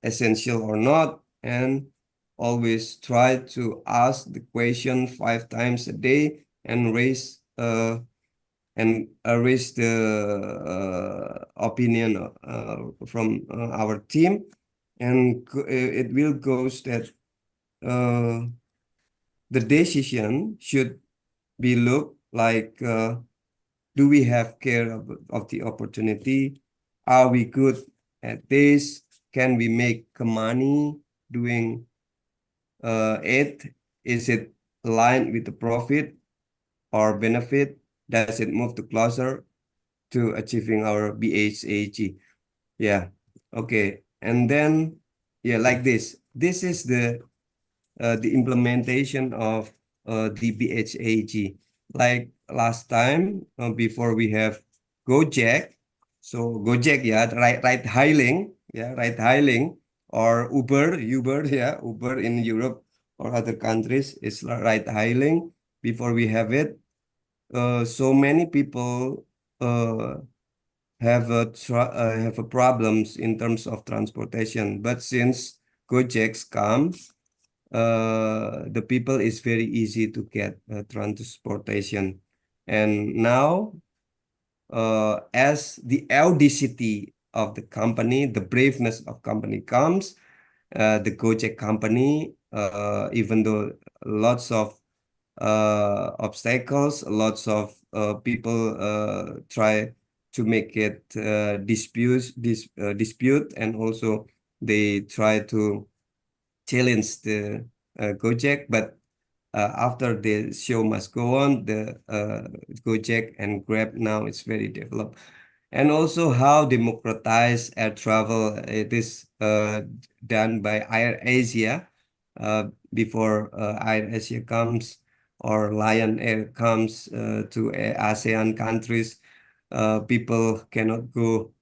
essential or not. And always try to ask the question 5 times a day and raise the opinion from our team. And it will goes that the decision should be look like, do we have care of the opportunity? Are we good at this? Can we make money doing it? Is it aligned with the profit or benefit? Does it move to closer to achieving our BHAG? Yeah, okay. And then, yeah, like this. This is the implementation of the BHAG. Like last time, before we have Gojek. So Gojek, yeah, ride hailing, yeah, ride hailing, or Uber, yeah, Uber in Europe or other countries is ride hailing. Before we have it, so many people have a problems in terms of transportation. But since Gojek's comes, the people is very easy to get transportation. And now, as the audacity of the company, the braveness of company comes, the Gojek company, even though lots of obstacles, lots of people try to make it dispute, and also they try to challenge the Gojek, but after the show must go on, the Gojek and Grab now it's very developed. And also how democratized air travel it is done by Air Asia. Before Air Asia comes or Lion Air comes to ASEAN countries, people cannot go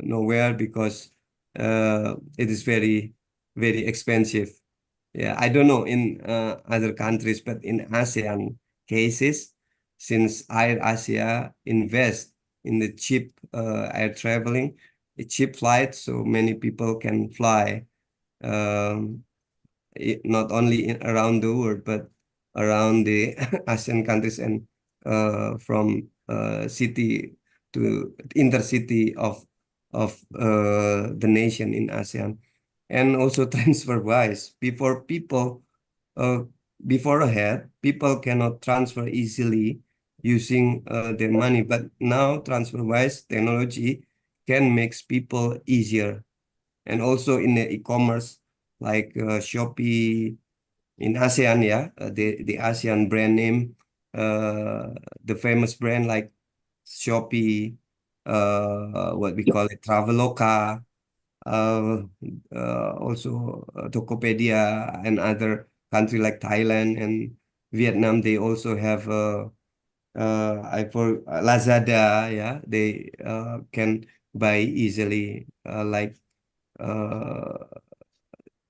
nowhere because it is very expensive. Yeah, I don't know in other countries, but in ASEAN cases, since Air Asia invest in the cheap air traveling, a cheap flight, so many people can fly, not only around the world, but around the ASEAN countries and from city to intercity of the nation in ASEAN, and also transfer wise uh, before ahead people cannot transfer easily using their money, but now transfer wise technology can make people easier, and also in the e-commerce like Shopee in ASEAN, yeah, the ASEAN brand name, the famous brand like Shopee, what we call it, Traveloka, uh, also Tokopedia, and other country like Thailand and Vietnam. They also have Lazada, yeah, they can buy easily, like uh,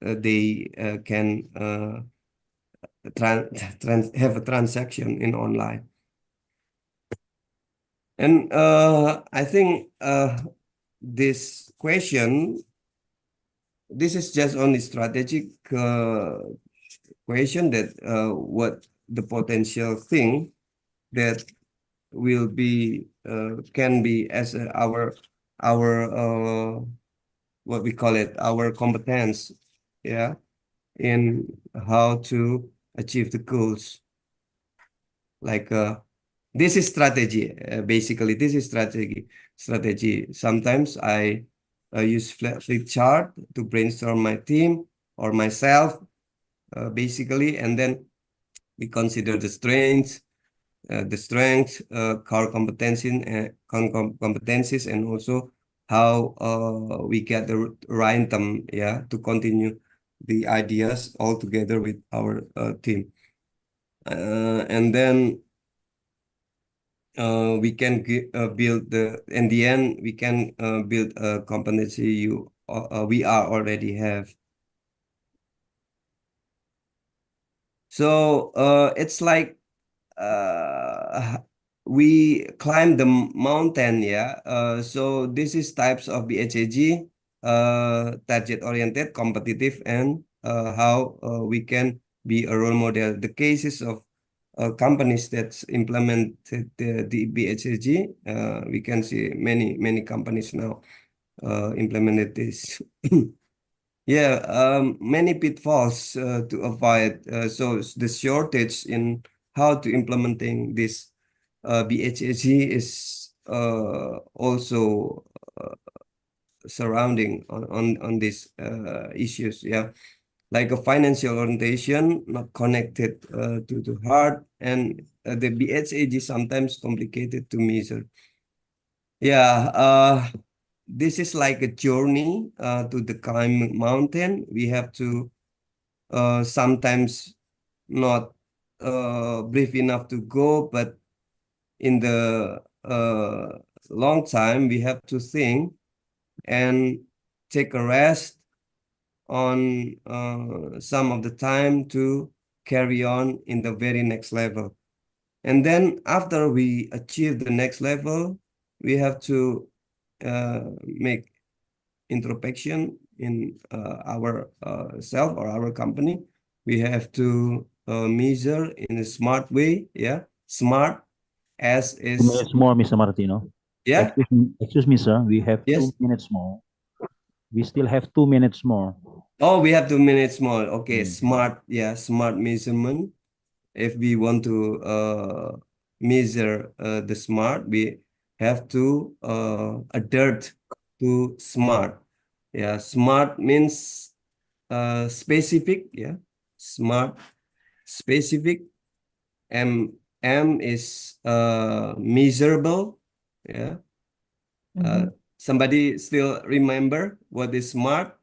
they can have a transaction in online. And I think this question, this is just only strategic question that what the potential thing that will be can be as our what we call it, our competence, yeah, in how to achieve the goals. Like this is strategy. Basically, this is strategy. Sometimes I use flip chart to brainstorm my team or myself, basically, and then we consider the strengths, core competencies, and also how we get the right them, yeah, to continue the ideas all together with our team. And then we can build in the end, we can build a competency we are already have. So it's like we climb the mountain, yeah. So this is types of BHAG, target oriented, competitive, and how we can be a role model. The cases of companies that implemented the BHAG, we can see many companies now implemented this. Yeah, many pitfalls to avoid. So the shortage in how to implementing this BHAG is also surrounding on these issues. Yeah, like a financial orientation not connected to heart, and the BHAG sometimes complicated to measure. Yeah, this is like a journey to the climb mountain. We have to sometimes not brave enough to go, but in the long time, we have to think and take a rest on some of the time to carry on in the very next level. And then after we achieve the next level, we have to make introspection in our self or our company. We have to measure in a smart way. Yeah, smart as 2 is. minutes more, Mr. Martino. Yeah. Excuse me, sir. We have Yes. 2 minutes more. We still have 2 minutes more. Oh, we have 2 minutes more. Okay, Mm. smart. Yeah, smart measurement. If we want to measure the smart, we have to adhere to smart. Yeah, smart means specific. Yeah, smart, specific. M is measurable. Yeah. Somebody still remember what is smart?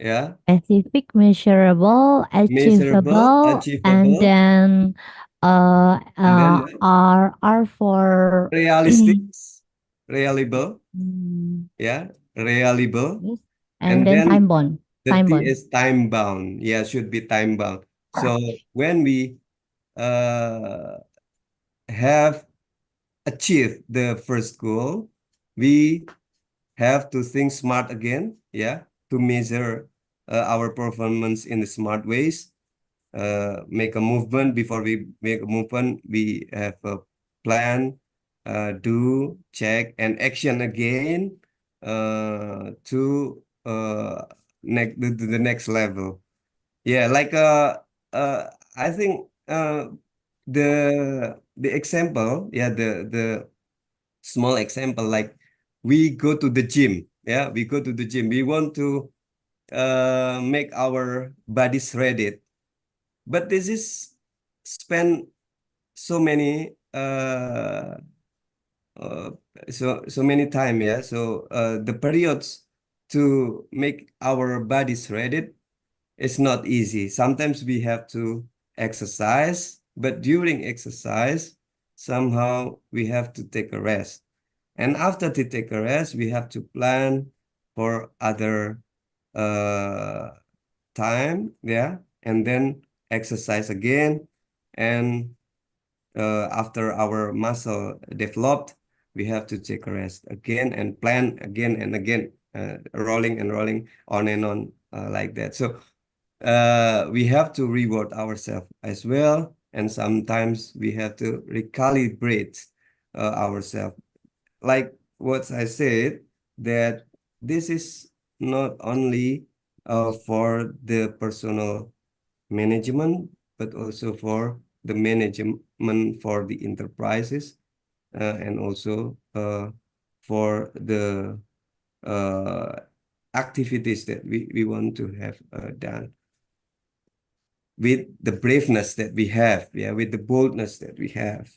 Yeah. Specific, measurable, Measurable, achievable, and achievable, then and then what? R for Realistic, reliable. Mm, Yeah, reliable. yes. And And then then time bound. the Time T bound. is time bound. Yeah, should be time bound. So when we uh, have achieved the first goal, we have to think smart again. Yeah, to measure our performance in the smart ways. make a movement. Before we make a movement, we have a plan, do, check, and action again to the next level. Yeah, like I think the example, yeah, the small example, like we go to the gym. Yeah, we go to the gym. We want to make our bodies ready, but this is spend so many uh, so many time. Yeah, so the periods to make our bodies ready, it's not easy. Sometimes we have to exercise, but during exercise, somehow we have to take a rest. And after to take a rest, we have to plan for other uh, time, yeah, and then exercise again. And after our muscle developed, we have to take a rest again and plan again and again, rolling and rolling on and on like that. So we have to reward ourselves as well, and sometimes we have to recalibrate ourselves. Like what I said, that this is not only for the personal management, but also for the management for the enterprises, and also for the uh, activities that we want to have done with the braveness that we have, yeah, with the boldness that we have.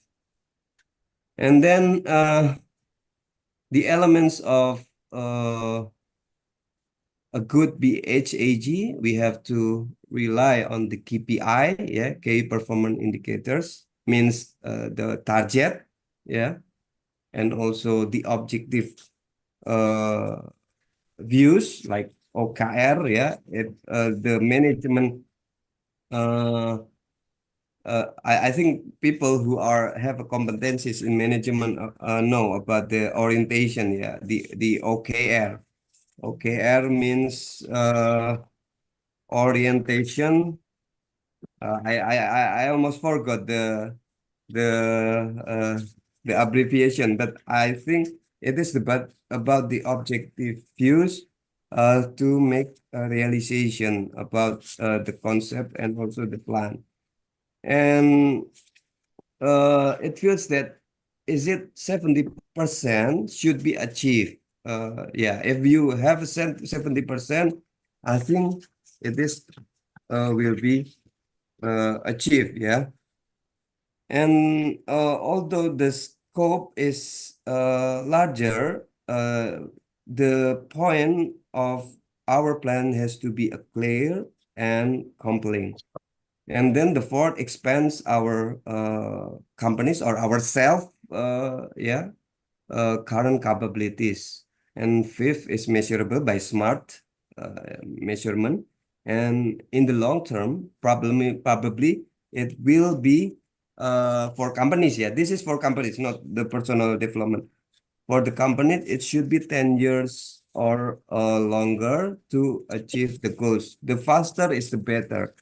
And then the elements of a good BHAG, we have to rely on the KPI, yeah, key performance indicators, means the target, yeah, and also the objective views like OKR, yeah, the management. I think people who have a competencies in management know about the orientation, yeah, the OKR. OKR means orientation. I almost forgot the uh, the abbreviation, but I think it is about the objective views to make a realization about the concept and also the plan. And it feels that is it 70% should be achieved. Yeah, if you have a 70%, I think it is will be achieved. Yeah, and although the scope is larger, the point of our plan has to be clear and compelling. And then the fourth expands our companies or ourself, yeah, current capabilities. And fifth is measurable by smart measurement. And in the long term, probably it will be for companies. Yeah, this is for companies, not the personal development. For the company, it should be 10 years or longer to achieve the goals. The faster is the better.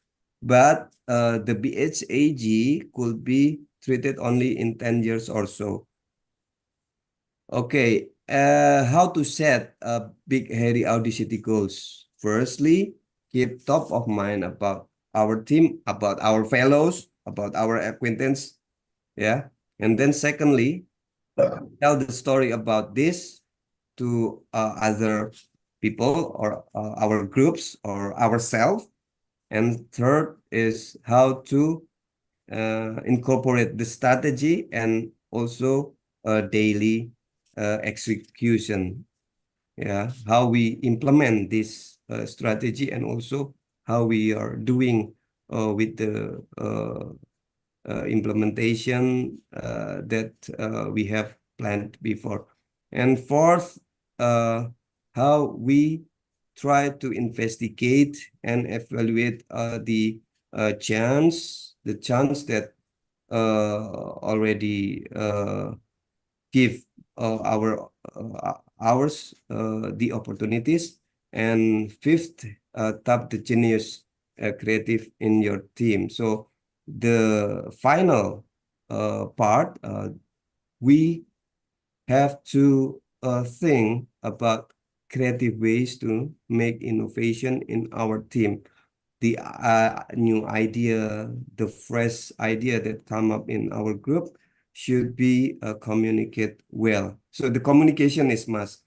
But the BHAG could be treated only in 10 years or so. Okay, how to set a big hairy Audacity goals? Firstly, keep top of mind about our team, about our fellows, about our acquaintance, yeah. And then secondly, tell the story about this to other people or our groups or ourselves. And third is how to incorporate the strategy and also daily execution. Yeah, how we implement this strategy and also how we are doing with the implementation that we have planned before. And fourth, how we try to investigate and evaluate the chance that already give ours the opportunities. And fifth, tap the genius creative in your team. So the final part, we have to think about creative ways to make innovation in our team. The new idea, the fresh idea that come up in our group should be communicate well. So the communication is must.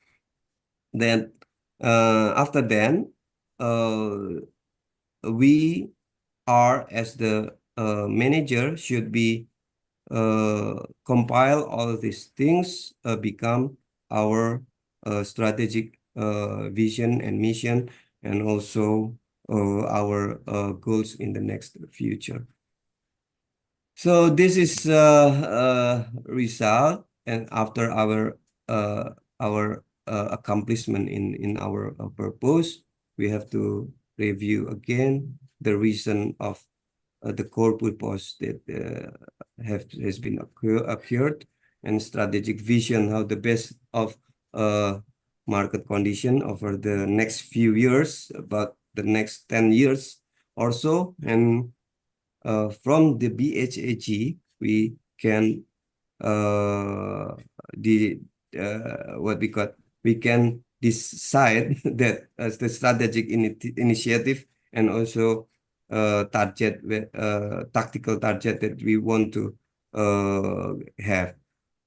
Then after then, we are as the manager should be compile all these things, become our strategic vision and mission, and also our goals in the next future. So this is result, and after our accomplishment in our purpose, we have to review again the reason of the core purpose that has been occurred, and strategic vision, how the best of market condition over the next few years, about the next 10 years or so. And from the BHAG, we can what we can decide that as the strategic initiative, and also tactical target that we want to have.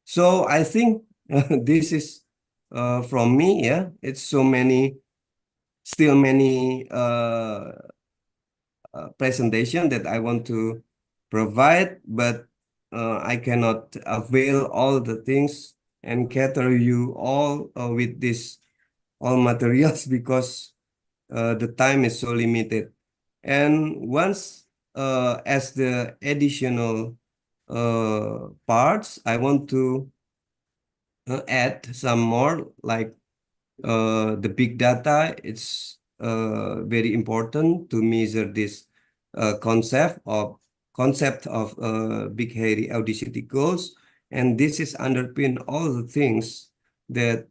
So I think this is from me. Yeah, it's still many presentation that I want to provide, but I cannot avail all the things and cater you all with this all materials because the time is so limited. And once as the additional parts, I want to add some more, like the big data. It's very important to measure this concept of big hairy audacity goals, and this is underpin all the things that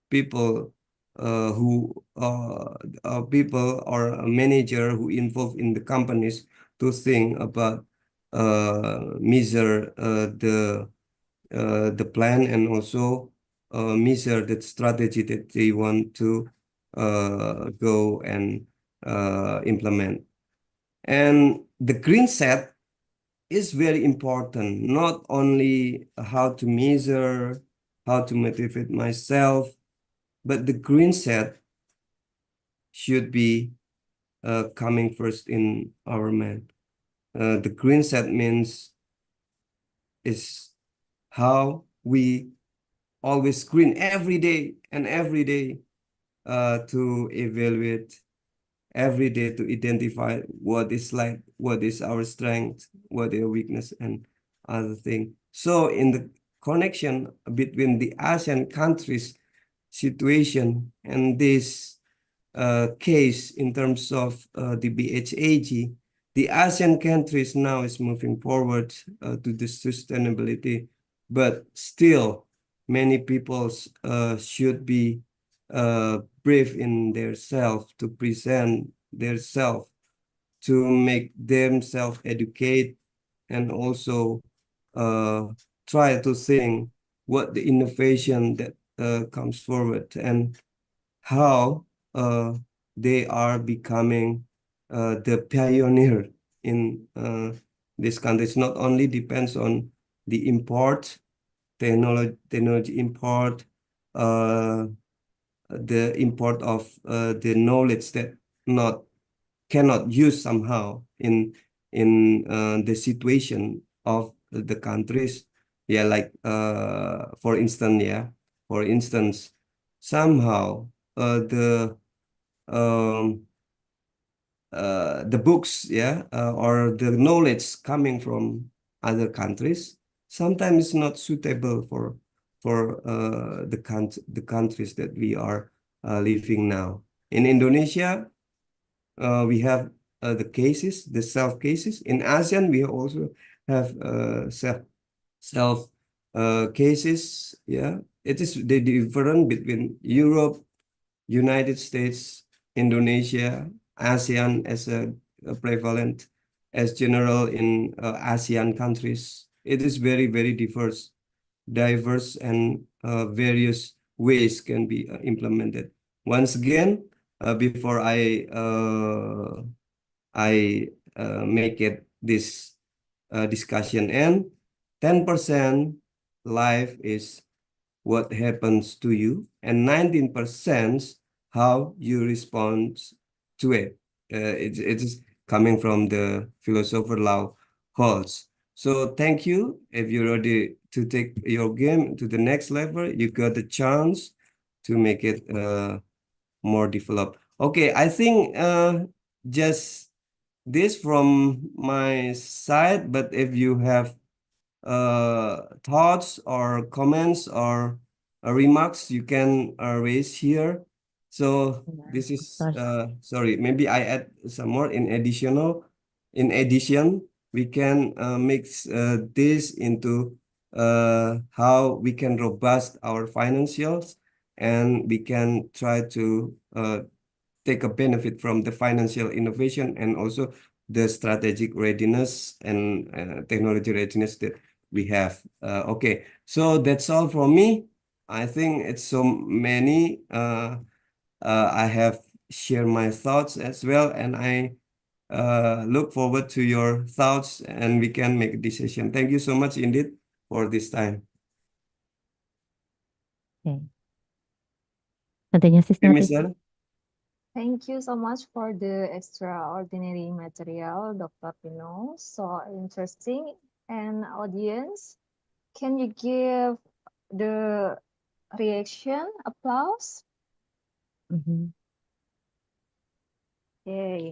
people people or a manager who involved in the companies to think about measure the plan, and also measure that strategy that they want to go and implement. And the green set is very important, not only how to measure, how to motivate myself, but the green set should be coming first in our mind. The green set means is how we always screen every day and every day to evaluate every day, to identify what is our strength, what is our weakness, and other thing. So in the connection between the ASEAN countries situation and this case in terms of the BHAG, the ASEAN countries now is moving forward to the sustainability, but still many people should be brave in their self to present their self, to make themselves educate, and also try to think what the innovation that comes forward, and how they are becoming the pioneer in this country. It's not only depends on the import, technology import, the import of the knowledge that cannot use somehow in the situation of the countries. Yeah, like for instance, somehow the books, or the knowledge coming from other countries sometimes not suitable for the countries that we are living now. In Indonesia, we have the self cases. In ASEAN, we also have self cases. Yeah, it is the difference between Europe, United States, Indonesia, ASEAN as a prevalent as general in ASEAN countries. It is very, very diverse and various ways can be implemented. Once again, before I make it this discussion end, 10% life is what happens to you, and 19% how you respond to it. It is coming from the philosopher Lao Holtz. So thank you. If you're ready to take your game to the next level, you got the chance to make it more developed. Okay, I think just this from my side, but if you have thoughts or comments or remarks you can raise here. So this is sorry, maybe I add some more in addition we can mix this into how we can robust our financials, and we can try to take a benefit from the financial innovation and also the strategic readiness and technology readiness that we have. Okay, so that's all from me. I think it's so many. I have shared my thoughts as well, and I look forward to your thoughts, and we can make a decision. Thank you so much indeed for this time. Okay. Continue, Sis Okay, Natih. Mister. Thank you so much for the extraordinary material, Dr. Pino. So interesting. And audience, can you give the reaction, applause? Mhm. Okay.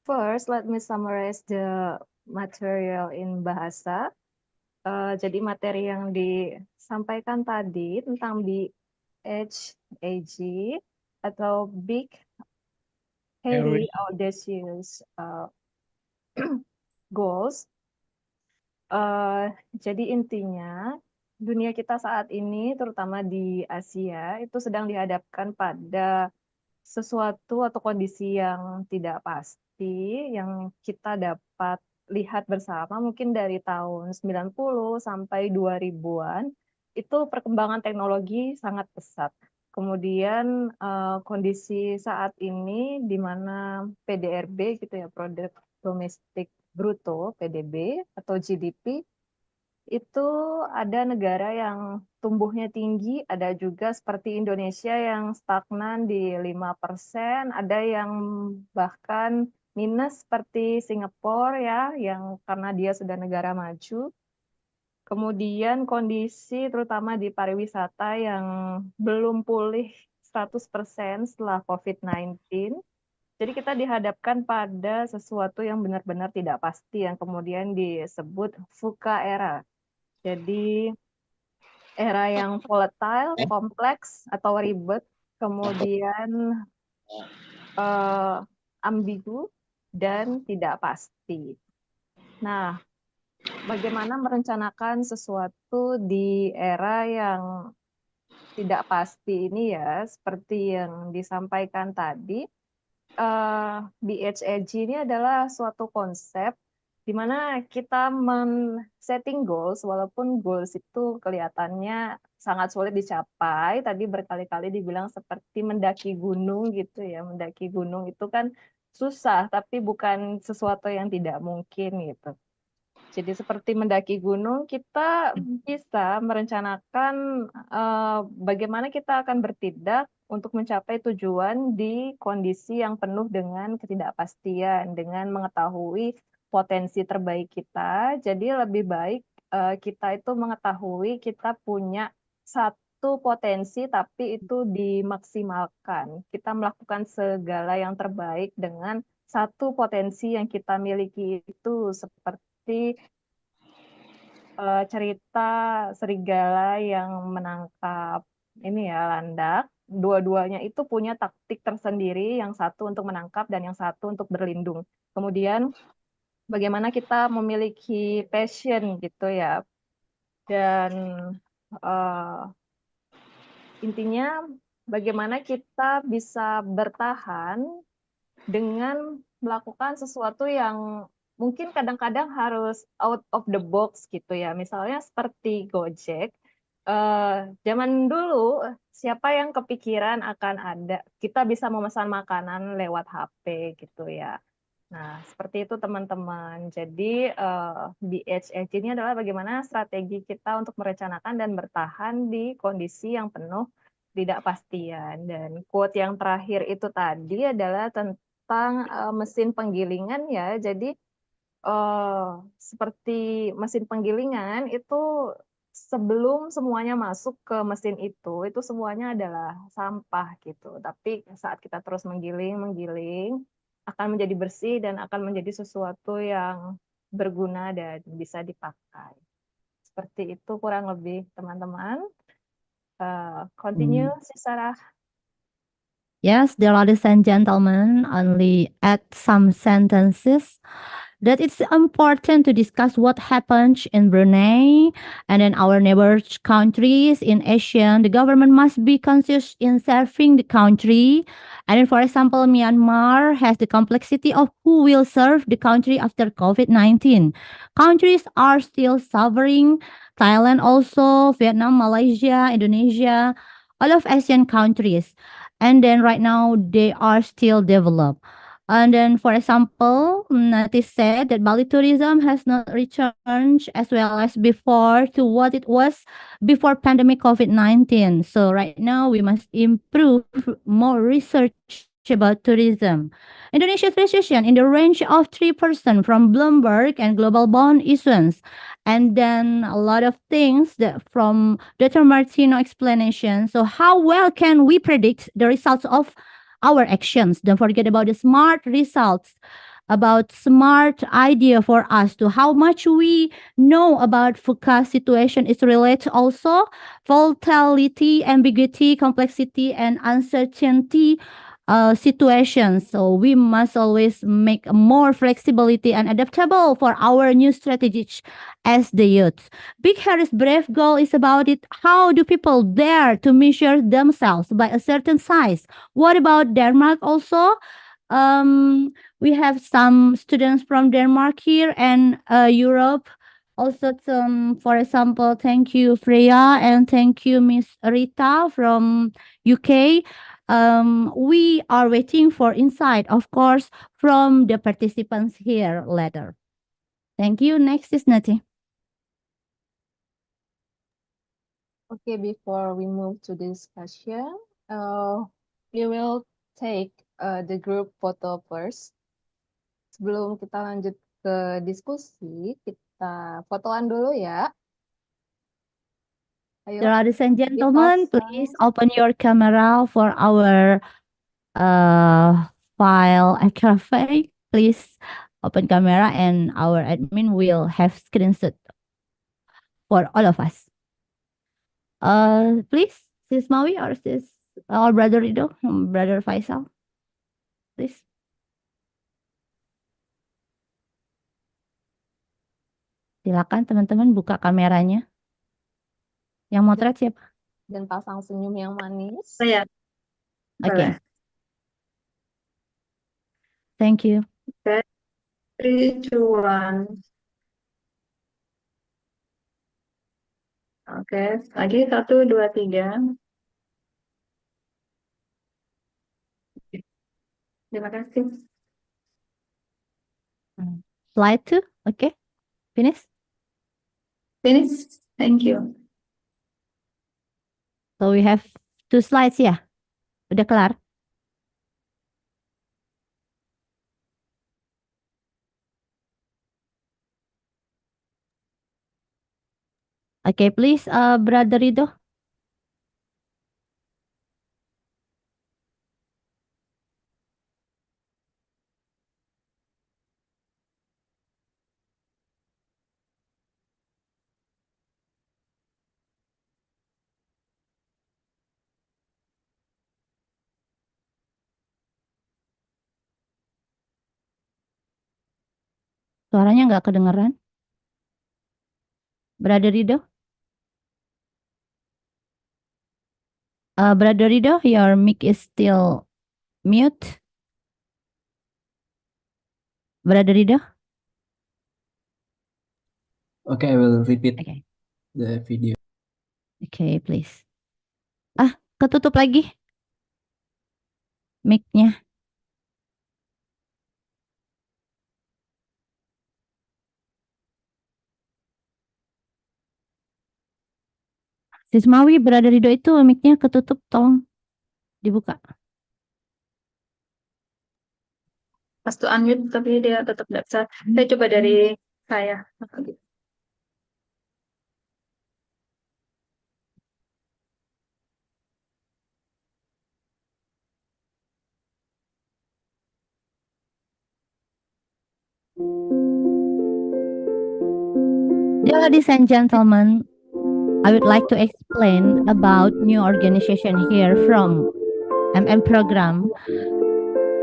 First, let me summarize the material in bahasa. Jadi materi yang disampaikan tadi tentang BHAG atau Big, Hairy, Audacious Goals. Jadi intinya dunia kita saat ini, terutama di Asia, itu sedang dihadapkan pada sesuatu atau kondisi yang tidak pasti, yang kita dapat lihat bersama mungkin dari tahun 90 sampai 2000-an, itu perkembangan teknologi sangat pesat. Kemudian kondisi saat ini di mana PDRB gitu ya, Produk Domestik Bruto, PDB atau GDP, itu ada negara yang tumbuhnya tinggi, ada juga seperti Indonesia yang stagnan di 5%, ada yang bahkan minus seperti Singapura ya, yang karena dia sudah negara maju. Kemudian kondisi terutama di pariwisata yang belum pulih 100% setelah COVID-19. Jadi kita dihadapkan pada sesuatu yang benar-benar tidak pasti, yang kemudian disebut VUCA era. Jadi era yang volatile, kompleks atau ribet, kemudian ambigu dan tidak pasti. Nah, bagaimana merencanakan sesuatu di era yang tidak pasti ini ya, seperti yang disampaikan tadi, BHAG ini adalah suatu konsep di mana kita men-setting goals, walaupun goals itu kelihatannya sangat sulit dicapai. Tadi berkali-kali dibilang seperti mendaki gunung gitu ya. Mendaki gunung itu kan susah, tapi bukan sesuatu yang tidak mungkin gitu. Jadi seperti mendaki gunung, kita bisa merencanakan bagaimana kita akan bertindak untuk mencapai tujuan di kondisi yang penuh dengan ketidakpastian, dengan mengetahui potensi terbaik kita. Jadi lebih baik kita itu mengetahui kita punya satu potensi, tapi itu dimaksimalkan. Kita melakukan segala yang terbaik dengan satu potensi yang kita miliki itu, seperti cerita serigala yang menangkap ini ya landak. Dua-duanya itu punya taktik tersendiri, yang satu untuk menangkap dan yang satu untuk berlindung. Kemudian bagaimana kita memiliki passion gitu ya. Dan intinya bagaimana kita bisa bertahan dengan melakukan sesuatu yang mungkin kadang-kadang harus out of the box gitu ya. Misalnya seperti Gojek. Zaman dulu siapa yang kepikiran akan ada kita bisa memesan makanan lewat HP gitu ya. Nah, seperti itu teman-teman. Jadi BHH ini adalah bagaimana strategi kita untuk merencanakan dan bertahan di kondisi yang penuh ketidakpastian. Dan quote yang terakhir itu tadi adalah tentang mesin penggilingan ya. Jadi seperti mesin penggilingan itu sebelum semuanya masuk ke mesin itu semuanya adalah sampah gitu. Tapi saat kita terus menggiling akan menjadi bersih dan akan menjadi sesuatu yang berguna dan bisa dipakai. Seperti itu kurang lebih teman-teman. Continue, Si Sarah. Yes, dear ladies and gentlemen, only add some sentences that it's important to discuss what happened in Brunei and in our neighbor countries in ASEAN. The government must be conscious in serving the country. And then, for example, Myanmar has the complexity of who will serve the country after COVID-19. Countries are still suffering. Thailand also, Vietnam, Malaysia, Indonesia, all of ASEAN countries. And then right now they are still developed. And then, for example, Natih said that Bali tourism has not returned as well as before to what it was before pandemic COVID-19. So right now we must improve more research about tourism. Indonesia's recession in the range of 3% from Bloomberg and global bond issuance. And then a lot of things that from Dr. Martino explanation. So how well can we predict the results of our actions? Don't forget about the smart results, about smart idea for us to how much we know about VUCA situation is related also volatility, ambiguity, complexity, and uncertainty situations. So we must always make more flexibility and adaptable for our new strategies as the youth. Big Harry's brave goal is about it. How do people dare to measure themselves by a certain size? What about Denmark also? We have some students from Denmark here and Europe. Also, some, for example, thank you Freya and thank you Miss Rita from UK. We are waiting for insight, of course, from the participants here later. Thank you. Next is Natih. Okay, before we move to discussion, we will take the group photo first. Sebelum kita lanjut ke diskusi, kita fotoan dulu ya. Ayo, Ladies and gentlemen, dipasang. please open your camera for our file cafe. Please open camera and our admin will have screenshot for all of us. Please, Sis Mawi or Sis or Brother Rido, Brother Faisal, please. Silakan teman-teman buka kameranya. Yang motret siapa? Dan pasang senyum yang manis. Saya. Oke. Thank you. Okay. 3, 2, 1. Oke, lagi 1, 2, 3. Terima kasih. Slide 2, okay. Finish. Finish. Thank you. So we have 2 slides ya. Udah kelar. Okay, please, Brother Rido. Suaranya nggak kedengeran. Brother Rido. Brother Rido, your mic is still mute. Brother Rido? Okay, I will repeat Okay. the video. Okay, please. Ketutup lagi mic-nya. Sismawi, Brother Rido itu mic-nya ketutup, tolong dibuka. Pas to unmute tapi dia tetap tidak bisa. Saya coba dari saya. Dear ladies and gentlemen, I would like to explain about new organization here from program.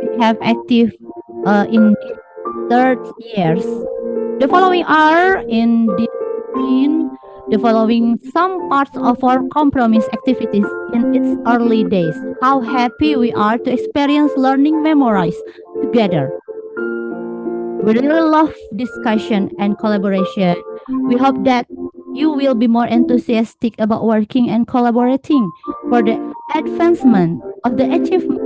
We have active in third years. The following are in the following some parts of our compromise activities in its early days. How happy we are to experience learning memorize together. We really love discussion and collaboration. We hope that you will be more enthusiastic about working and collaborating for the advancement of the achievement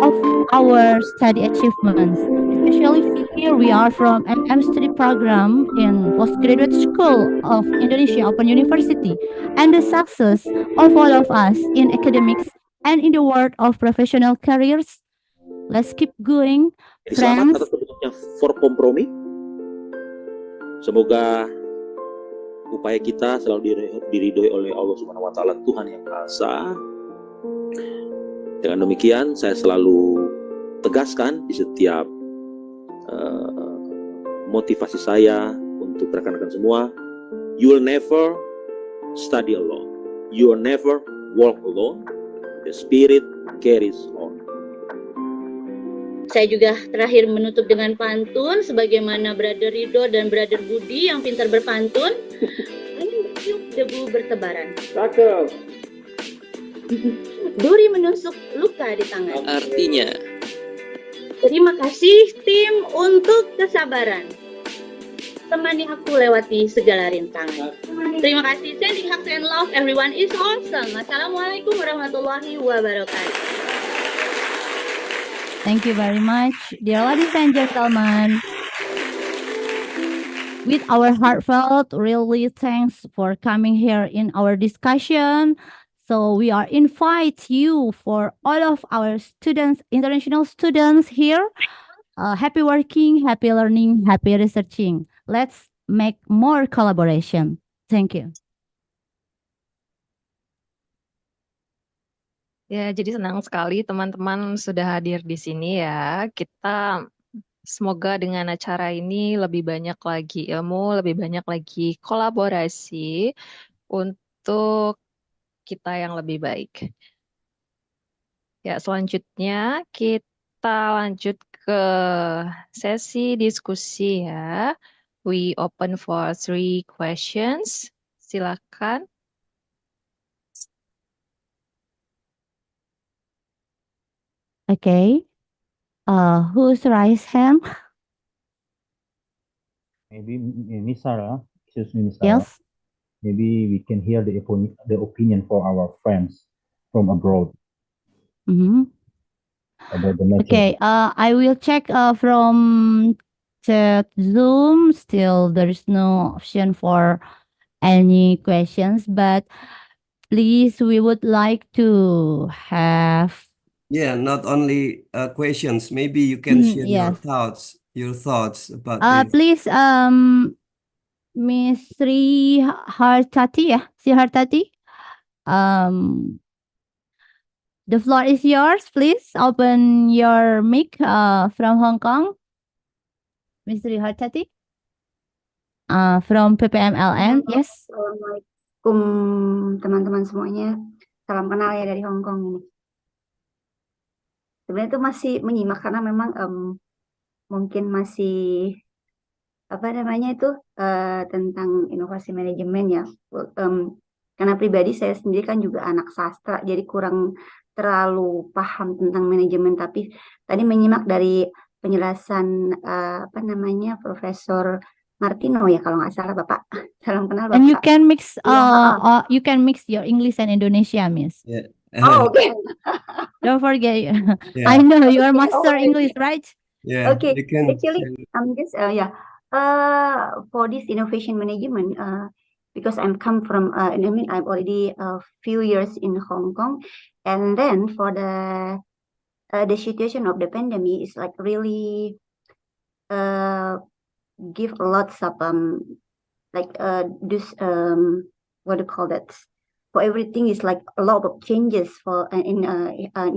of our study achievements. Especially here we are from study program in Postgraduate School of Indonesia Open University and the success of all of us in academics and in the world of professional careers. Let's keep going, Jadi selamat friends. atas terbentuknya FORKOMPROMI. Semoga upaya kita selalu diridhoi oleh Allah Subhanahu wa taala, Tuhan yang Maha Esa. Dengan demikian saya selalu tegaskan di setiap motivasi saya untuk rekan-rekan semua, you will never study alone. You will never walk alone. The spirit carries on. Saya juga terakhir menutup dengan pantun sebagaimana Brother Rido dan Brother Budi yang pintar berpantun. Meniup debu bertebaran. Cakep. Duri menusuk luka di tangan. Artinya, Terima kasih tim untuk kesabaran. Temani aku lewati segala rintangan. Terima kasih. Sending hugs and love. Everyone is awesome. Assalamualaikum warahmatullahi wabarakatuh. Thank you very much, dear ladies and gentlemen. With our heartfelt, really thanks for coming here in our discussion. So we are invite you for all of our students, international students here. Happy working, happy learning, happy researching. Let's make more collaboration. Thank you. Ya, jadi senang sekali teman-teman sudah hadir di sini ya. Kita semoga dengan acara ini lebih banyak lagi ilmu, lebih banyak lagi kolaborasi untuk kita yang lebih baik. Ya, selanjutnya kita lanjut ke sesi diskusi ya. We open for 3 questions. Silakan. Okay. Who's raise hand? Maybe Miss Sarah, excuse me, Miss Sarah. Yes. Maybe we can hear the opinion for our friends from abroad Mhm. about the nature. Okay. I will check from chat Zoom. Still, there is no option for any questions, but please, we would like to have. Yeah, not only questions. Maybe you can share Yes. your thoughts about this. Please, Miss Sri Hartati, ya, Sri Hartati. The floor is yours. Please open your mic from Hong Kong. Miss Sri Hartati. From PPMLN, yes. Assalamualaikum teman-teman semuanya. Salam kenal ya dari Hong Kong ini. Sebenarnya itu masih menyimak karena memang mungkin masih apa namanya itu tentang inovasi manajemen ya. Karena pribadi saya sendiri kan juga anak sastra, jadi kurang terlalu paham tentang manajemen. Tapi tadi menyimak dari penjelasan Profesor Martino ya kalau nggak salah Bapak. Salam kenal And you Bapak. can mix Iya, you can mix your English and Indonesia, Miss. Yeah. Oh, okay. Don't forget. Yeah. I know you are master Okay. English, right? Yeah. Okay. You can. Actually, I'm just for this innovation management, because I'm come from I'm already a few years in Hong Kong, and then for the situation of the pandemic is like really give lots of this what do you call that? For everything is like a lot of changes for in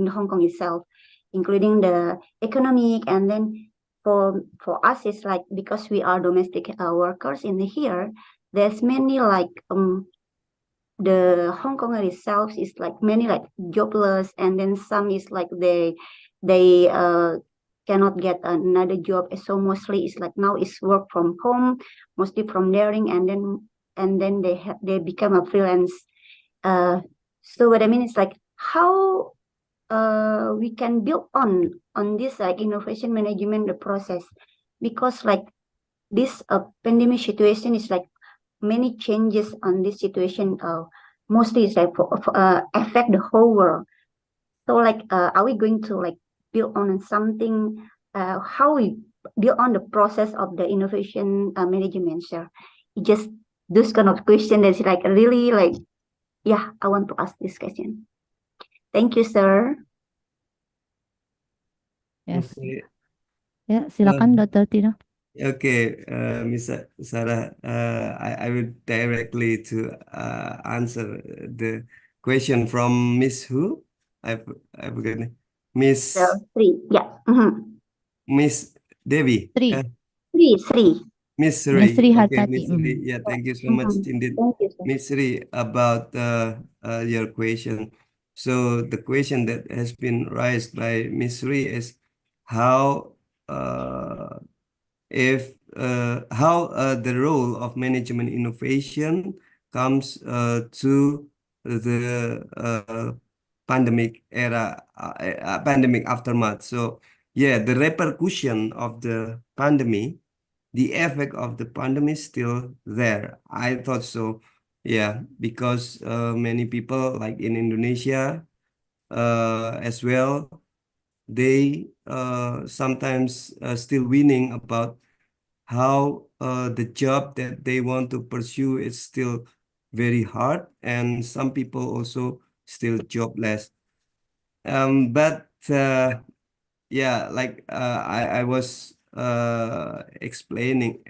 Hong Kong itself, including the economic, and then for us it's like because we are domestic workers in here, there's many like the Hong Konger itself is like many like jobless, and then some is like they cannot get another job. So mostly it's like now it's work from home, mostly from daring, and then they become a freelance. So what I mean is like how we can build on this like innovation management the process, because like this pandemic situation is like many changes on this situation. Mostly it's like affect the whole world. So like are we going to like build on something? How we build on the process of the innovation management, sir? Just this kind of question that's like really like, yeah, I want to ask this question. Thank you, sir. Yes. Okay. Ya, silakan Dr. Tino. Okay, Miss Sarah, I will directly to answer the question from Miss who? I forgot. Miss Sri, yeah. Miss Devi. Sri. Sri. Miss Sri. Miss Sri Okay, Hartati. Miss Sri. Yeah, thank you so much indeed, Thank you, sir. Miss Sri, about your question. So the question that has been raised by Miss Sri is how the role of management innovation comes to the pandemic era, pandemic aftermath. So yeah, the repercussion of the pandemic, the effect of the pandemic is still there. I thought so. Yeah, because many people like in Indonesia as well, they sometimes still winning about how the job that they want to pursue is still very hard, and some people also still jobless. But yeah, like I was explaining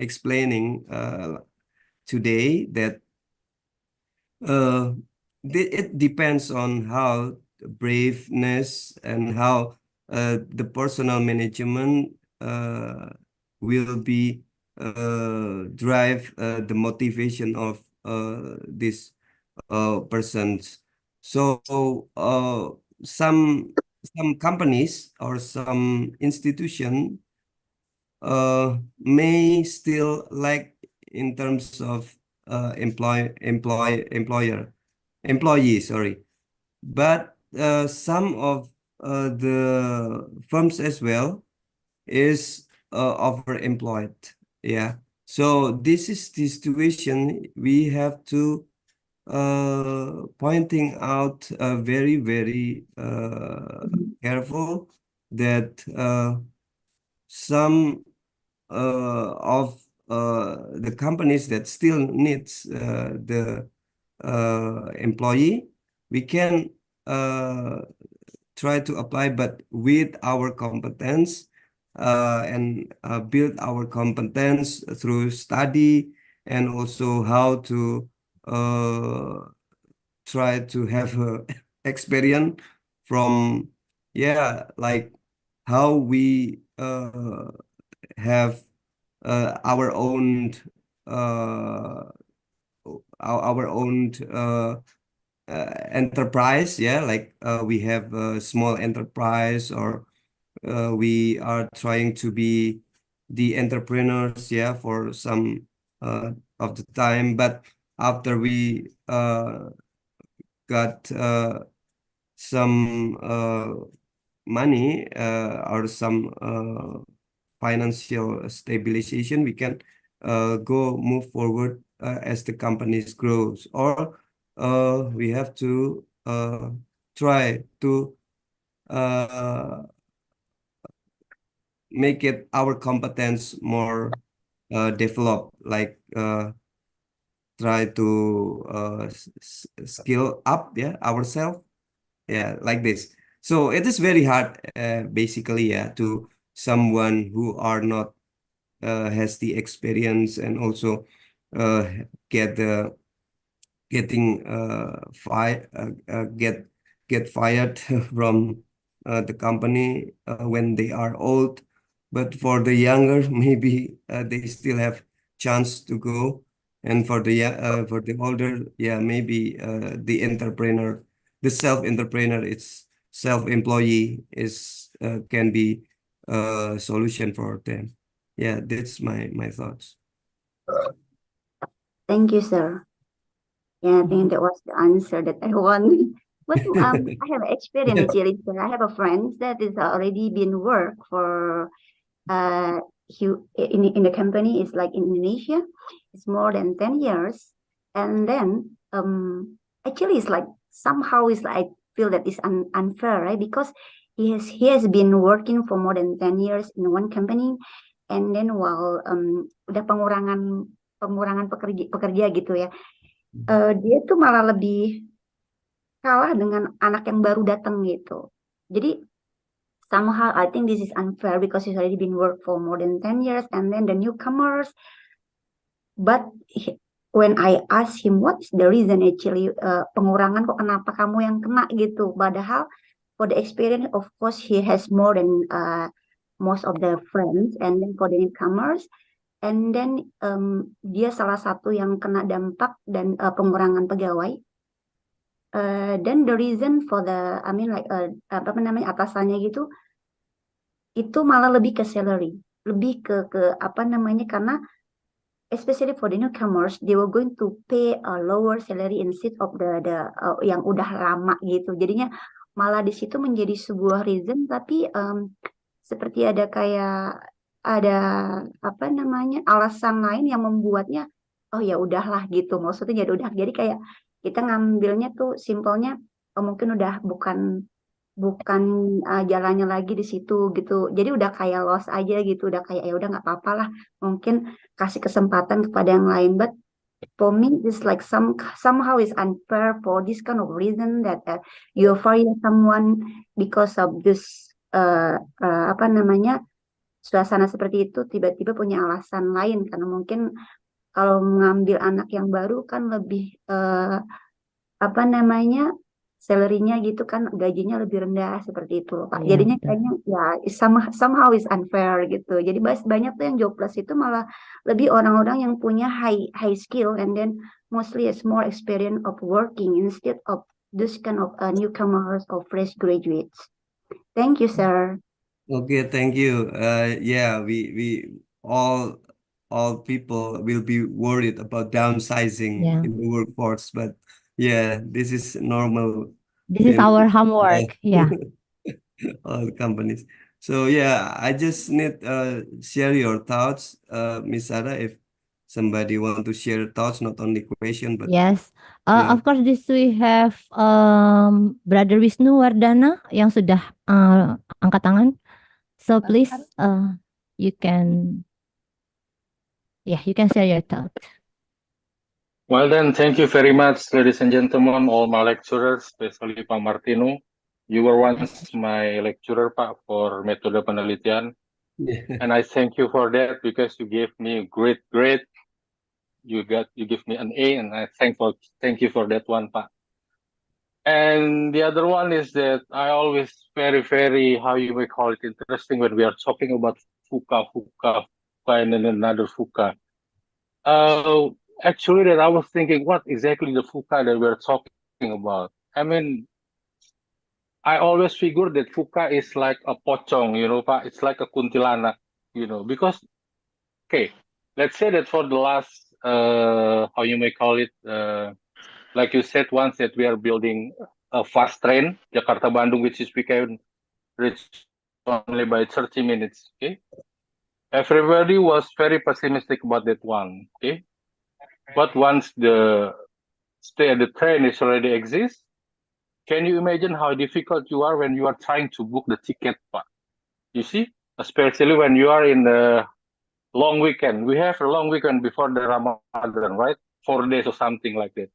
today that it depends on how braveness and how the personal management will be drive the motivation of this persons. So some companies or some institution may still lack in terms of employee, sorry, but some of the firms as well is overemployed. Yeah, so this is the situation we have to pointing out very careful that some of the companies that still needs the employee, we can try to apply, but with our competence and build our competence through study, and also how to try to have experience from, yeah, like how we have our own enterprise, yeah, like we have a small enterprise, or we are trying to be the entrepreneurs, yeah, for some of the time. But after we got some money or some financial stabilization, we can move forward as the companies grows, or we have to try to make it our competence more developed, like try to skill up ourselves, like this. So it is very hard, basically, to someone who are not has the experience, and also get the getting get fired from the company when they are old. But for the younger, maybe they still have chance to go. And for the older, maybe the self-entrepreneur, it's self-employee is can be a solution for them. Yeah, that's my thoughts. Thank you, sir. Yeah, I think that was the answer that I want. But I have experience actually. So I have a friend that is already been work for in the company is like in Indonesia. It's more than 10 years, and then actually it's like somehow it's like I feel that it's unfair, right? Because he has been working for more than 10 years in one company, and then while udah pengurangan pekerja gitu ya, dia tuh malah lebih kalah dengan anak yang baru datang gitu. Jadi somehow I think this is unfair because he's already been work for more than 10 years, and then the newcomers. But when I ask him what's the reason actually pengurangan kok kenapa kamu yang kena gitu, padahal for the experience of course he has more than most of the friends, and then for the newcomers, and then dia salah satu yang kena dampak dan pengurangan pegawai. Then the reason for the apa namanya atasannya gitu, itu malah lebih ke salary, lebih ke apa namanya, karena especially for the newcomers they were going to pay a lower salary instead of the yang udah lama gitu. Jadinya malah di situ menjadi sebuah reason, tapi seperti ada apa namanya alasan lain yang membuatnya oh ya udahlah gitu, maksudnya jadi kayak kita ngambilnya tuh simpelnya mungkin udah bukan jalannya lagi di situ gitu, jadi udah kayak loss aja gitu, udah kayak ya udah nggak apa-apa lah, mungkin kasih kesempatan kepada yang lain. But for me it's like somehow is unfair for this kind of reason that you fire someone because of this apa namanya suasana seperti itu, tiba-tiba punya alasan lain, karena mungkin kalau mengambil anak yang baru kan lebih apa namanya salary-nya gitu kan, gajinya lebih rendah seperti itu loh Pak. Iya, Jadinya betul. kayaknya ya somehow is unfair gitu. Jadi banyak tuh yang jobless itu malah lebih orang-orang yang punya high skill, and then mostly is more experience of working instead of this kind of newcomers or fresh graduates. Thank you, sir. Okay, thank you. Yeah, we all people will be worried about downsizing Yeah. in the workforce, but yeah, this is normal This is in our homework. Yeah. all companies. So yeah, I just need share your thoughts, Miss Sarah, if somebody want to share thoughts, not only question, but Yes. yeah. Of course, this we have Brother Wisnu Wardana yang sudah angkat tangan. So please, you can share your thought. Well then, thank you very much, ladies and gentlemen, all my lecturers, especially Pak Martino. You were once my lecturer, Pak, for metode penelitian. Yeah. And I thank you for that because you gave me great grade. You give me an A, and I thank you for that one, Pak. And the other one is that I always very, very, how you may call it, interesting when we are talking about VUCA, and then another VUCA. Actually, that I was thinking, what exactly the VUCA that we're talking about? I mean, I always figured that VUCA is like a pocong, Pak. It's like a kuntilanak, because, okay, let's say that for the last how you may call it, like you said once, that we are building a fast train, Jakarta Bandung, which is we can reach only by 30 minutes. Okay, everybody was very pessimistic about that one. Okay, but once the train is already exists, can you imagine how difficult you are when you are trying to book the ticket? You see, especially when you are in the long weekend. We have a long weekend before the Ramadan, right? 4 days or something like that.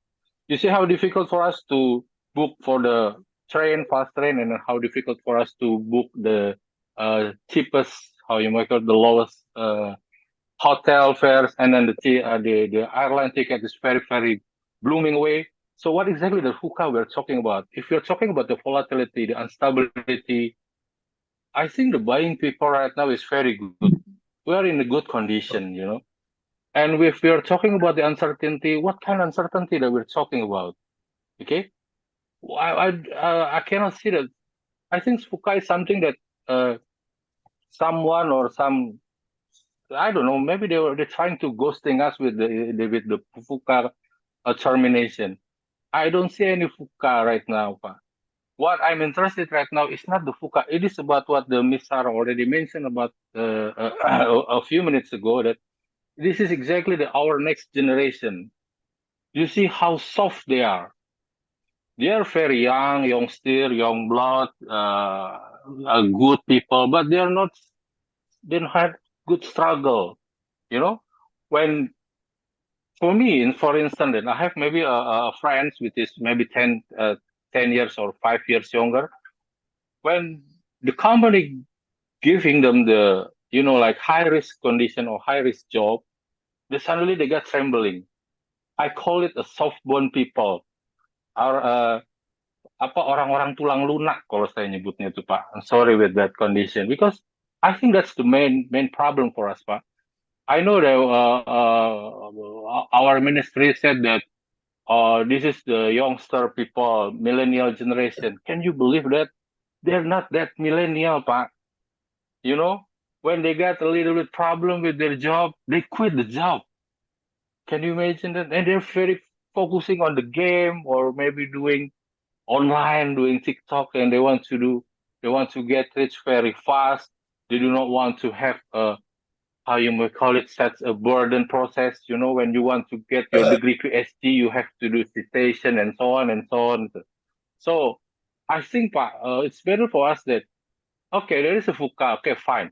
You see how difficult for us to book for the train, fast train, and how difficult for us to book the cheapest, how you might call it, the lowest hotel fares, and then the airline ticket is very blooming away. So what exactly the VUCA we're talking about? If you're talking about the volatility, the instability, I think the buying people right now is very good. We are in a good condition, you know. And if we are talking about the uncertainty, what kind of uncertainty that we're talking about? Okay, I cannot see that. I think VUCA is something that someone or some, I don't know, maybe they're trying to ghosting us with the VUCA termination. I don't see any VUCA right now, Pa. What I'm interested right now is not the VUCA. It is about what the Miss Sarah already mentioned about a few minutes ago, that this is exactly our next generation. You see how soft they are. They are very young still, young blood, good people, but they don't have good struggle. You know, when for me, for instance, I have maybe a friends which is maybe 10 years or 5 years younger. When the company giving them the, you know, like high risk condition or high risk job, suddenly they get trembling. I call it a soft bone people, or orang-orang tulang lunak kalau saya nyebutnya itu, Pak. I'm sorry with that condition, because I think that's the main problem for us, Pak. I know that our ministry said that this is the youngster people, millennial generation. Can you believe that? They're not that millennial, Pak. You know, when they got a little bit problem with their job, they quit the job. Can you imagine that? And they're very focusing on the game, or maybe doing online, doing TikTok, and they want to get rich very fast. They do not want to have how you may call it, such a burden process. You know, when you want to get your degree Ph.D, you have to do citation and so on and so on. So I think, Pak, it's better for us that, okay, there is a VUCA, okay, fine.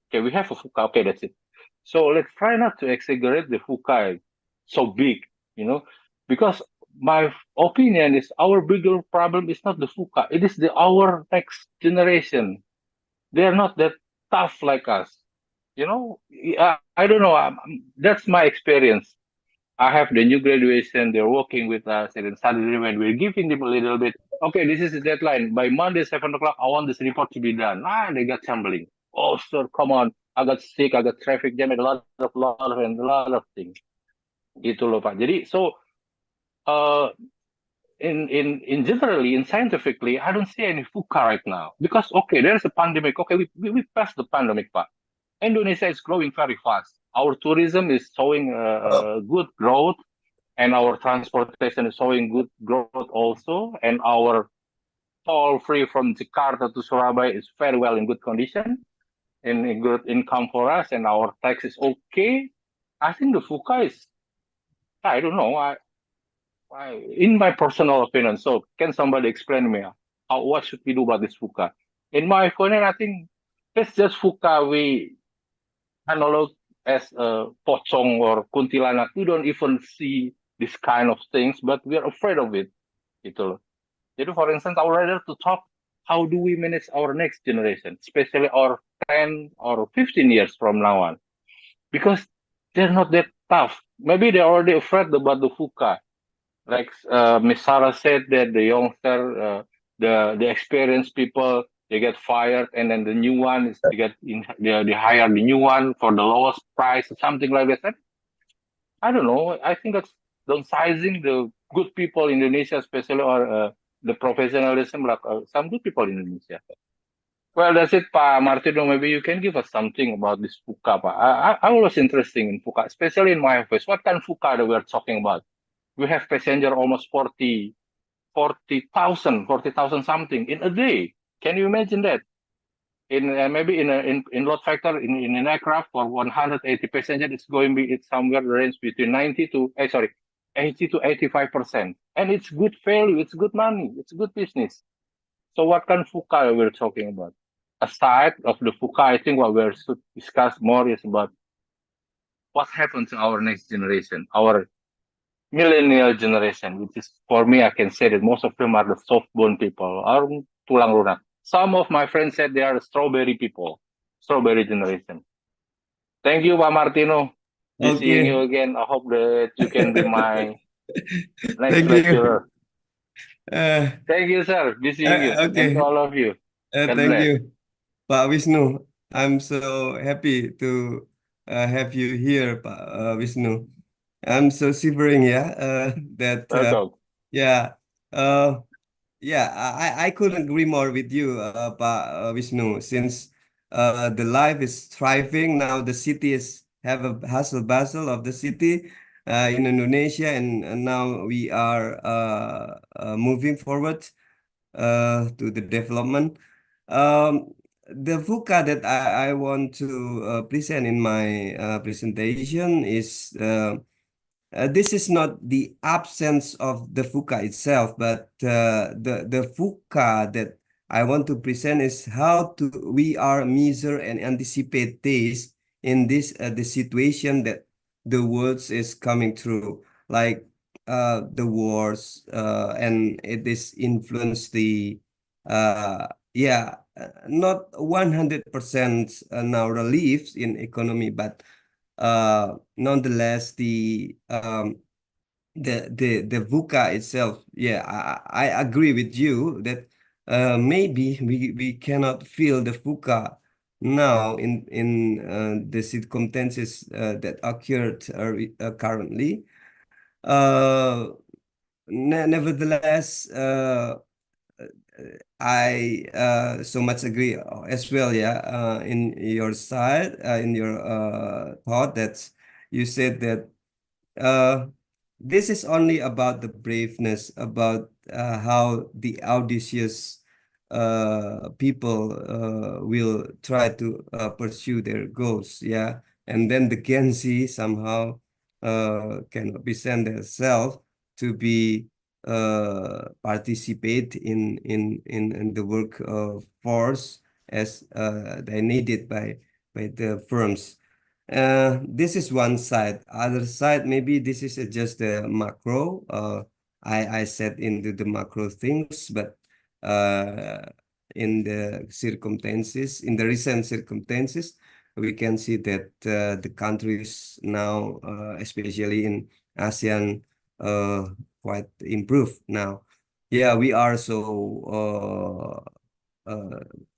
Okay, we have a VUCA, okay, that's it. So let's try not to exaggerate the VUCA so big, you know, because my opinion is our bigger problem is not the VUCA, it is our next generation. They're not that tough like us, you know. I don't know. That's my experience. I have the new graduation. They're working with us, and then suddenly when we're giving them a little bit, okay, this is the deadline. By Monday 7 o'clock, I want this report to be done. They got trembling. Oh, sir, come on. I got sick. I got traffic jam, and a lot of things. Gitu loh, Pak. Jadi, so in generally, in scientifically, I don't see any VUCA right now, because okay, there's a pandemic. Okay, we passed the pandemic, Pak. Indonesia is growing very fast. Our tourism is showing good growth, and our transportation is showing good growth also, and our toll free from Jakarta to Surabaya is very well in good condition, in good income for us, and our tax is okay. I think the VUCA is, I don't know, in my personal opinion. So can somebody explain to me what should we do about this VUCA? In my opinion, I think let's just VUCA we analog as pocong or kuntilanak. We don't even see this kind of things, but we are afraid of it. Gitu loh. Jadi, for instance, I would rather to talk how do we manage our next generation, especially our 10 or 15 years from now on, because they're not that tough. Maybe they're already afraid about the VUCA. Like Miss Sarah said, that the youngster, the experienced people, they get fired, and then the new one is they hire the new one for the lowest price or something like that. I don't know. I think that's downsizing the good people in Indonesia, especially, or the professionalism, like some good people in Indonesia. Well, that's it, Pa Martino. Maybe you can give us something about this VUCA, Pa. I was interested in VUCA, especially in my office. What kind of VUCA that we are talking about? We have passenger almost 40,000 something in a day. Can you imagine that? In maybe in load factor in an aircraft for 180 passengers, it's going to be it's somewhere range between 80 to 85%, and it's good value, it's good money, it's good business. So what kind of VUCA we're talking about? Aside of the VUCA, I think what we should discuss more is about what happens to our next generation, our millennial generation, which is, for me, I can say that most of them are the soft-bone people, are tulang lunak. Some of my friends said they are the strawberry people, strawberry generation. Thank you, Pak Martino. Be seeing you again. I hope that you can be my next Thank you. lecturer. Uh, Thank you, sir. Be seeing you. Thank okay. you, all of you. God Thank bless. you, Pak Wisnu. I'm so happy to have you here, Pak Wisnu. I'm so shivering, that Welcome. yeah, yeah, I couldn't agree more with you, Pak Wisnu. Since the life is thriving now, the city have a hustle bustle of the city in Indonesia, and now we are moving forward to the development. The VUCA that I want to present in my presentation is this is not the absence of the VUCA itself, but the VUCA that I want to present is how we are measure and anticipate this in this the situation that the world is coming through, like the wars, and it is influence the not 100% now relief in economy, but nonetheless the VUCA itself, I agree with you that maybe we cannot feel the VUCA now in the circumstances that occurred currently. Nevertheless, I so much agree as well, in your side, in your thought that you said that this is only about the braveness, about how the audacious people will try to pursue their goals, and then the Gen Z somehow cannot be sent themselves to be participate in the work force as they needed by the firms. This is one side. Other side, maybe this is just the macro. I said into the macro things, but in the circumstances, in the recent circumstances, we can see that the countries now, especially in ASEAN, quite improved now. We are so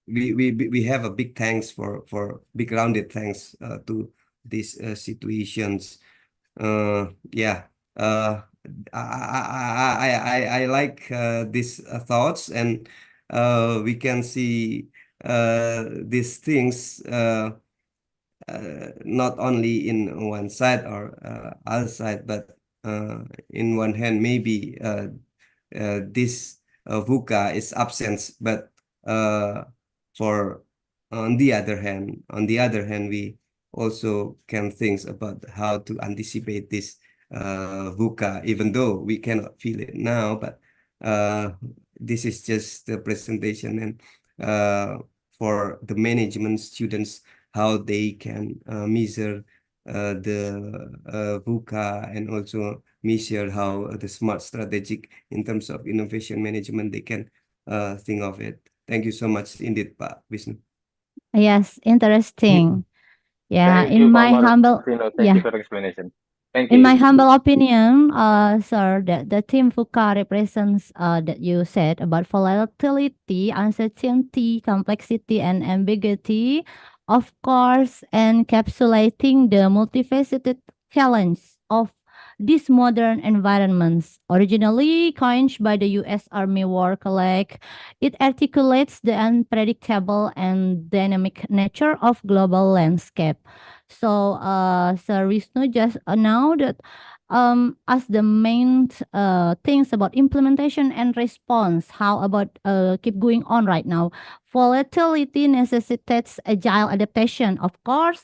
we have a big thanks for big rounded thanks to these situations. I like these thoughts, and we can see these things not only in one side or other side, but in one hand, maybe this VUCA is absent, but for on the other hand, we also can think about how to anticipate this VUCA, even though we cannot feel it now. But this is just the presentation, and for the management students, how they can measure the VUCA, and also measure how the smart strategic in terms of innovation management they can think of it. Thank you so much indeed, Pak Wisnu. Yes, interesting. Yeah, Thank you, in Pak my humble Martino. Thank you for the explanation. Thank in my you. humble opinion, sir, the team VUCA represents that you said about volatility, uncertainty, complexity, and ambiguity, of course, encapsulating the multifaceted challenge of these modern environments. Originally coined by the U.S. Army War Collect, it articulates the unpredictable and dynamic nature of global landscape. So, Sir Wisnu just announced that as the main things about implementation and response. How about keep going on right now? Volatility necessitates agile adaptation, of course,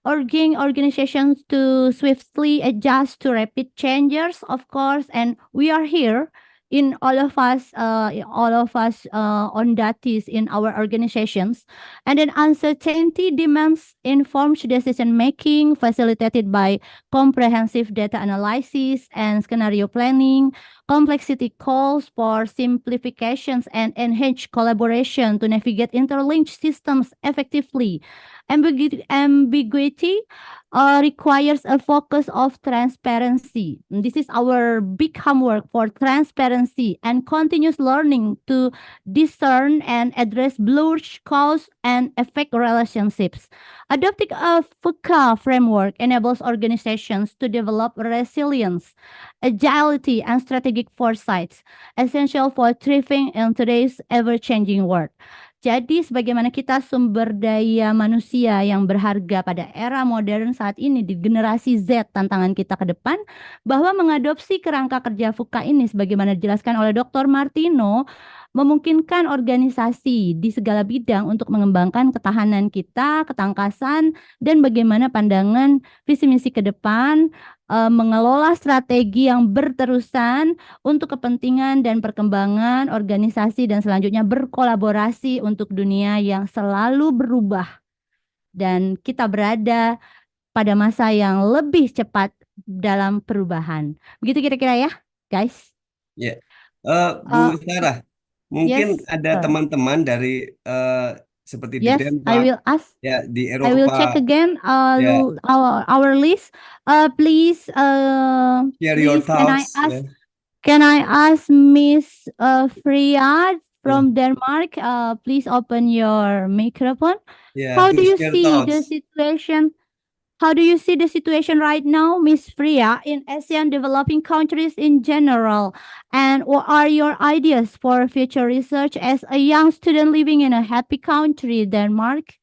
urging organizations to swiftly adjust to rapid changes, of course, and we are here in all of us on Datis in our organizations. And then uncertainty demands informed decision making facilitated by comprehensive data analysis and scenario planning. Complexity calls for simplifications and enhanced collaboration to navigate interlinked systems effectively. Ambiguity requires a focus of transparency. This is our big homework for transparency and continuous learning to discern and address blurred cause and effect relationships. Adopting a VUCA framework enables organizations to develop resilience, agility, and strategic foresights, essential for thriving in today's ever-changing world. Jadi, sebagaimana kita sumber daya manusia yang berharga pada era modern saat ini di generasi Z, tantangan kita ke depan, bahwa mengadopsi kerangka kerja VUCA ini, sebagaimana dijelaskan oleh Dr. Martino, memungkinkan organisasi di segala bidang untuk mengembangkan ketahanan kita, ketangkasan, dan bagaimana pandangan visi misi ke depan, mengelola strategi yang berterusan untuk kepentingan dan perkembangan organisasi dan selanjutnya berkolaborasi untuk dunia yang selalu berubah. Dan kita berada pada masa yang lebih cepat dalam perubahan. Begitu kira-kira ya, guys? Ya, Bu Sarah, mungkin yes, ada sir. teman-teman dari seperti di Yes, I will Denmark, ask. ya di I will check Eropa, again ya, our list. Please, share your please can I thoughts. ask Ya, can I ask Miss Freya ya, from Denmark? Please open your microphone. ya, How to do you share see the thoughts. situation? How do you see the situation right now, Miss Freya, in ASEAN developing countries in general? And what are your ideas for future research as a young student living in a happy country, Denmark?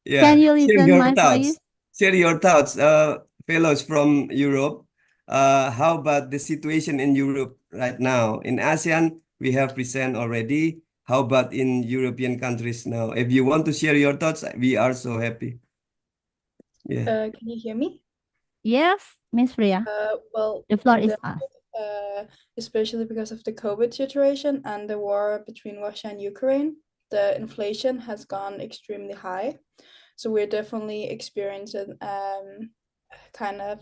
Yeah, Can you share listen your my thoughts. voice? Share your thoughts, fellows from Europe. How about the situation in Europe right now? In ASEAN, we have present already. How about in European countries now? If you want to share your thoughts, we are so happy. Yeah. Can you hear me? Yes, Miss Freya. Well, The floor in is Denmark, us. especially because of the COVID situation and the war between Russia and Ukraine, the inflation has gone extremely high. So we're definitely experiencing kind of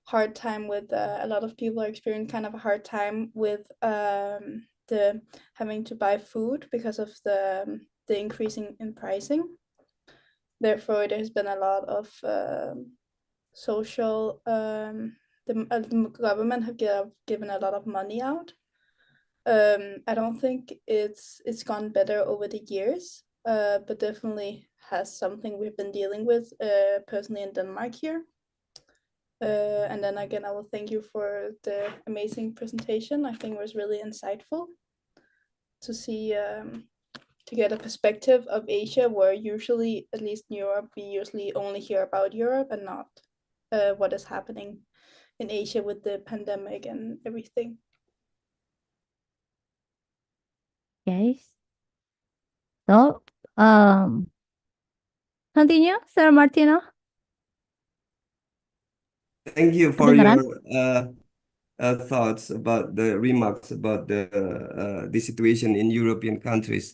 hard time with a lot of people are experiencing kind of a hard time with the having to buy food because of the increasing in pricing. Therefore, there has been a lot of social the government have given a lot of money out. I don't think it's gone better over the years, but definitely has something we've been dealing with personally in Denmark here. And then again, I will thank you for the amazing presentation. I think it was really insightful to see to get a perspective of Asia, where usually, at least in Europe, we usually only hear about Europe and not what is happening in Asia with the pandemic and everything. Guys. So, continue, Sir Martino. Thank you for your Kedengaran? thoughts about the remarks about the situation in European countries,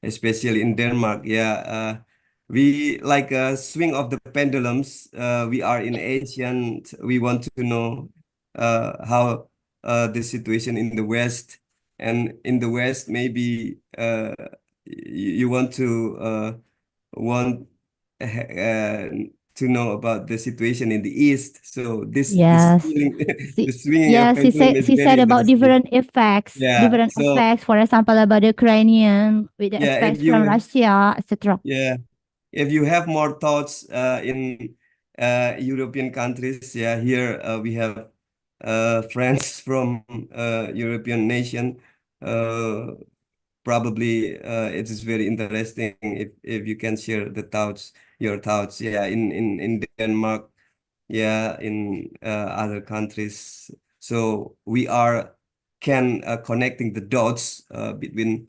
especially in Denmark. Yeah, we like a swing of the pendulums. We are in Asian. We want to know how the situation in the West, and in the West maybe you want to to know about the situation in the East. So this Yes. the swinging of Yes, pendulum is he very said about interesting. different effects. Yeah. Different So effects, for example, about the Ukrainian with the yeah, effects from Russia, etc. yeah, if you have more thoughts in European countries. Yeah, here we have friends from European nation. Probably it is very interesting if you can share the thoughts, your thoughts. Yeah, in Denmark, yeah, in other countries. So we are can connecting the dots between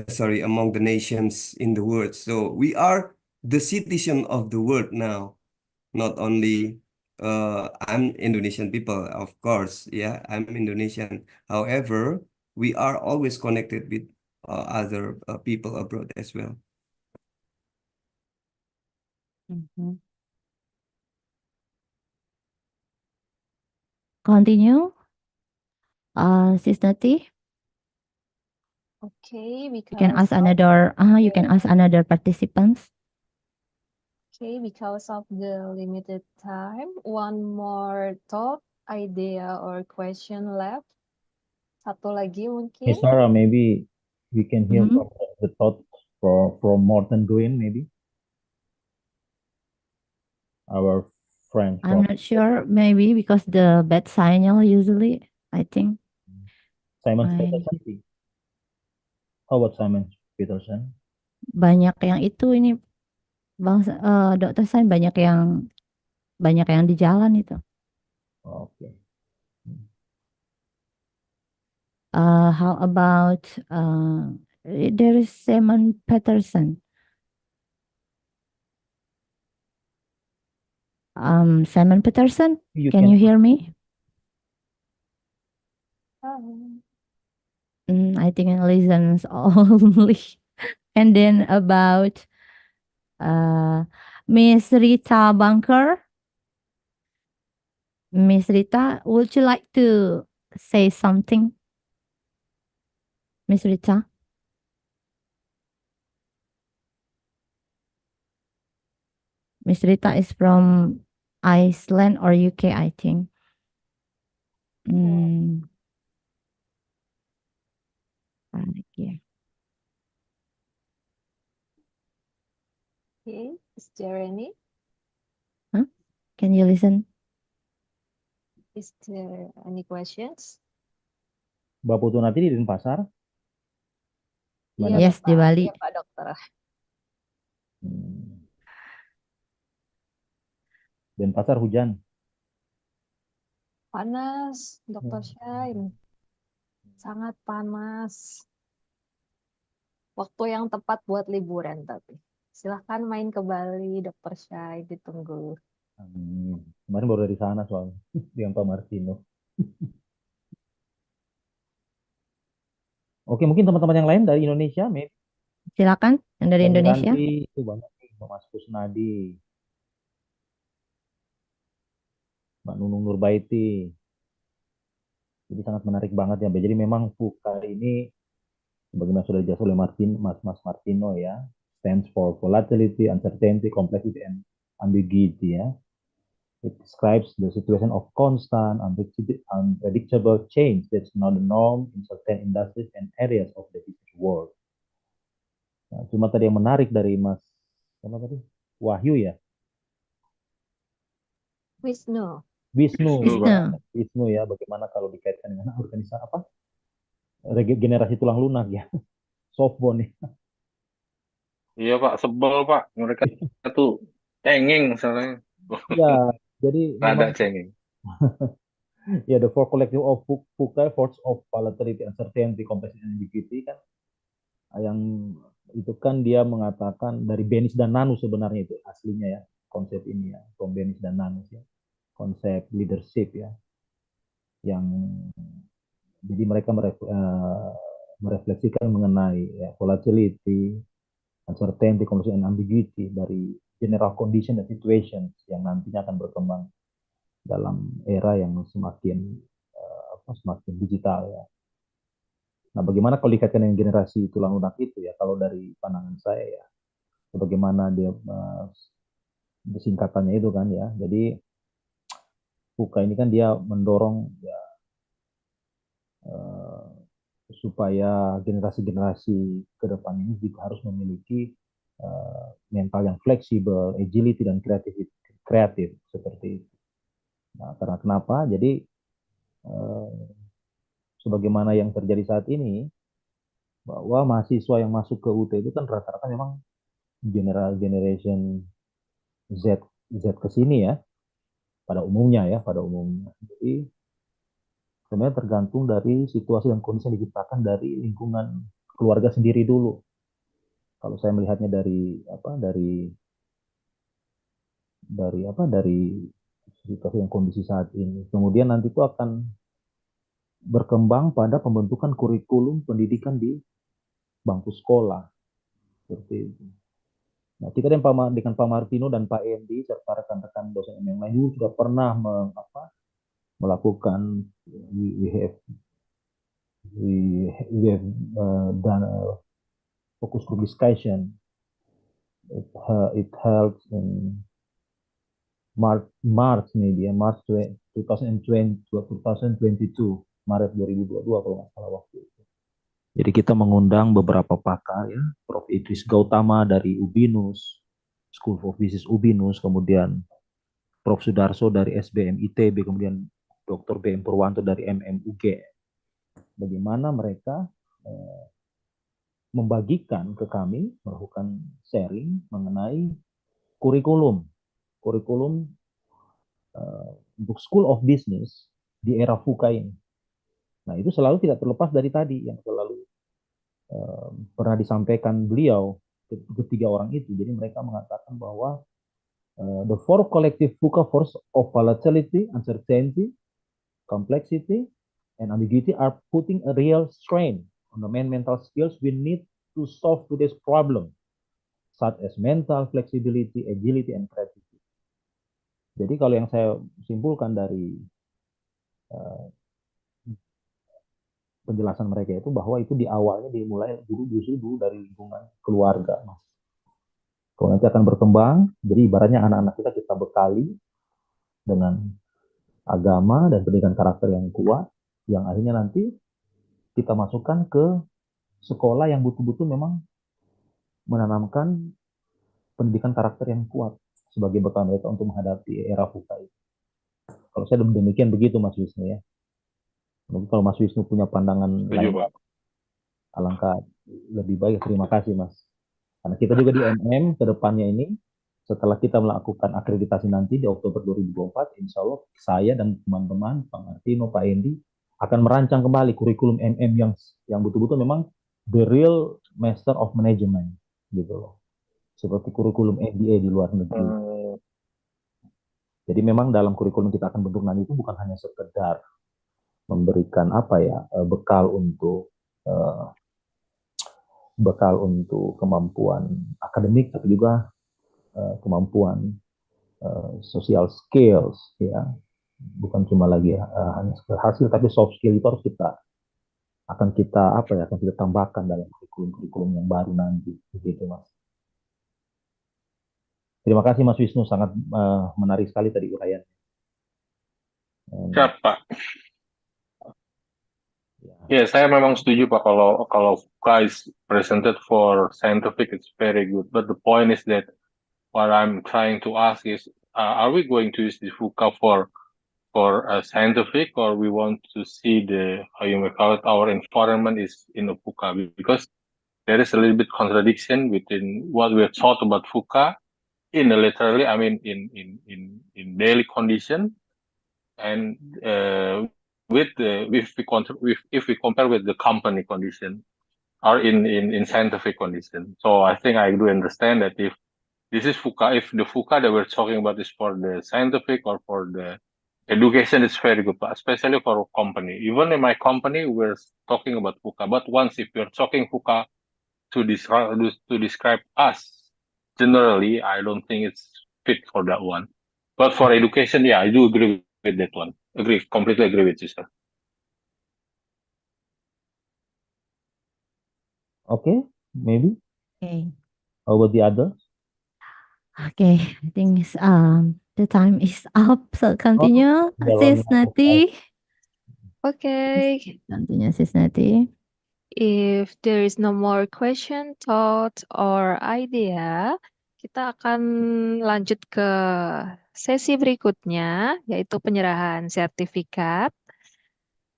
sorry, among the nations in the world. So we are the citizen of the world now, not only I'm Indonesian people, of course. Yeah, I'm Indonesian. However, we are always connected with other people abroad as well. Mhm. Continue, Sis Natih. Okay, You can because ask another. You can ask another participants. because of the limited time, one more thought, idea, or question left. Satu lagi Hey, mungkin. Sarah, maybe we can hear Mhm. from the thoughts from Morten Green, maybe our friend I'm from not sure. Maybe because the bad signal usually. I think. Simon I Peterson. How about Simon Peterson? banyak yang itu ini bang dokter Sain banyak yang di jalan itu. Okay. How about there is Simon Peterson. Simon Peterson, can you hear me? I think it listens only. And then about Miss Rita Bunker. Miss Rita, would you like to say something? Miss Rita? Miss Rita is from Iceland or UK, I think. Yeah. Okay, is there any? Huh? Can you listen? Is there any questions? Mbak Putu Natih di Denpasar? Iya, Yes, Bapak. di Bali. Iya, Pak Dokter. Denpasar hujan. Panas, Dokter Shine. Sangat panas. Waktu yang tepat buat liburan tapi. Silahkan main ke Bali, Dokter Shine. Ditunggu. Kemarin baru dari sana soalnya, dengan Pak Martino. Oke, mungkin teman-teman yang lain dari Indonesia, Silakan yang dari Indonesia. Itu banyak nih, Mas Kusnadi, Mbak Nunung Nurbaiti. Jadi sangat menarik banget ya. Jadi memang VUCA ini, sebagaimana sudah dijelaskan oleh Mas Martino ya, stands for Volatility, Uncertainty, Complexity, and Ambiguity ya. It describes the situation of constant, unpredictable change that's not the norm in certain industries and areas of the business world. Nah, cuma tadi yang menarik dari Mas Wahyu ya. Wisnu ya, bagaimana kalau dikaitkan dengan organisasi apa? Generasi tulang lunak ya. Softbone ya. Iya Pak, sebel Pak. Mereka tuh cengeng misalnya. Ya, jadi Rada memang cengeng. ya the four collective of VUCA, force of volatility, uncertainty, complexity, and ambiguity kan, yang itu kan dia mengatakan dari Benis dan Nanus sebenarnya itu aslinya ya, konsep ini ya, from Benis dan Nanus ya, konsep leadership ya, yang jadi mereka merefleksikan mengenai ya, volatility, uncertainty, complexity, and ambiguity dari general condition dan situation yang nantinya akan berkembang dalam era yang semakin semakin digital ya. Nah, bagaimana kalau dikaitkan dengan generasi tulang lunak itu ya? Kalau dari pandangan saya ya, bagaimana dia singkatannya itu kan ya. Jadi VUCA ini kan dia mendorong ya supaya generasi-generasi ke depan ini juga harus memiliki mental yang fleksibel, agility dan kreatif seperti itu. Nah, karena kenapa? Jadi sebagaimana yang terjadi saat ini, bahwa mahasiswa yang masuk ke UT itu kan rata-rata memang generation Z ke sini ya, pada umumnya. Jadi sebenarnya tergantung dari situasi dan kondisi yang diciptakan dari lingkungan keluarga sendiri dulu. Kalau saya melihatnya dari situasi yang kondisi saat ini. Kemudian nanti itu akan berkembang pada pembentukan kurikulum pendidikan di bangku sekolah. Seperti itu. Nah, kita dengan Pak Martino dan Pak M.Si serta rekan-rekan dosen yang lain juga sudah pernah melakukan we have done a focus group discussion. It held in March 2022, Maret 2022 kalau nggak salah waktu itu. Jadi kita mengundang beberapa pakar ya, Prof. Idris Gautama dari UBINUS, School of Business UBINUS, kemudian Prof. Sudarso dari SBM ITB, kemudian Dr. BM Purwanto dari MMUG. Bagaimana mereka membagikan ke kami, melakukan sharing mengenai kurikulum untuk School of Business di era VUCA ini. Nah, itu selalu tidak terlepas dari tadi yang selalu pernah disampaikan beliau, ketiga orang itu. Jadi mereka mengatakan bahwa the four collective VUCA force of volatility, uncertainty, complexity, and ambiguity are putting a real strain on the mental skills we need to solve today's problem, such as mental flexibility, agility, and creativity. Jadi kalau yang saya simpulkan dari penjelasan mereka itu bahwa itu di awalnya dimulai dulu dari lingkungan keluarga, Mas. Kalau nanti akan berkembang, jadi ibaratnya anak-anak kita bekali dengan agama dan pendidikan karakter yang kuat, yang akhirnya nanti kita masukkan ke sekolah yang betul-betul memang menanamkan pendidikan karakter yang kuat sebagai bekal mereka untuk menghadapi era VUCA itu. Kalau saya demikian begitu, Mas Wisnu ya. Mungkin kalau Mas Wisnu punya pandangan lain, alangkah lebih baik. Terima kasih, Mas. Karena kita juga di MM ke depannya ini, setelah kita melakukan akreditasi nanti di Oktober 2024, insya Allah saya dan teman-teman, Pak Martino, Pak Endi, akan merancang kembali kurikulum MM yang betul-betul memang the real Master of Management, gitu loh. Seperti kurikulum MBA di luar negeri. Jadi memang dalam kurikulum kita akan bentuk nanti itu bukan hanya sekedar memberikan bekal untuk kemampuan akademik, tapi juga kemampuan social skills ya, bukan cuma lagi hanya hasil, tapi soft skill itu harus akan kita tambahkan dalam kurikulum yang baru nanti, begitu Mas. Terima kasih Mas Wisnu, sangat menarik sekali tadi uraian. Siap Pak. Ya, saya memang setuju Pak kalau VUCA is presented for scientific, it's very good. But the point is that what I'm trying to ask is, are we going to use the VUCA for scientific, or we want to see how you may call it, our environment is in the VUCA? Because there is a little bit contradiction between what we are taught about VUCA in the literally, I mean, in daily condition, and if we compare with the company condition or in scientific condition. So I think I do understand that if this is VUCA, if the VUCA that we're talking about is for the scientific or for the education, it's very good, especially for a company. Even in my company, we're talking about VUCA. But once if you're talking VUCA to describe us generally, I don't think it's fit for that one. But for education, yeah, I do agree with that one. Completely agree with you, sir. Okay, maybe. Okay. How about the others? Okay, I think the time is up. So continue, Sis Natih. Okay. Continue, Sis Natih. If there is no more question, thought, or idea, kita akan lanjut ke sesi berikutnya, yaitu penyerahan sertifikat.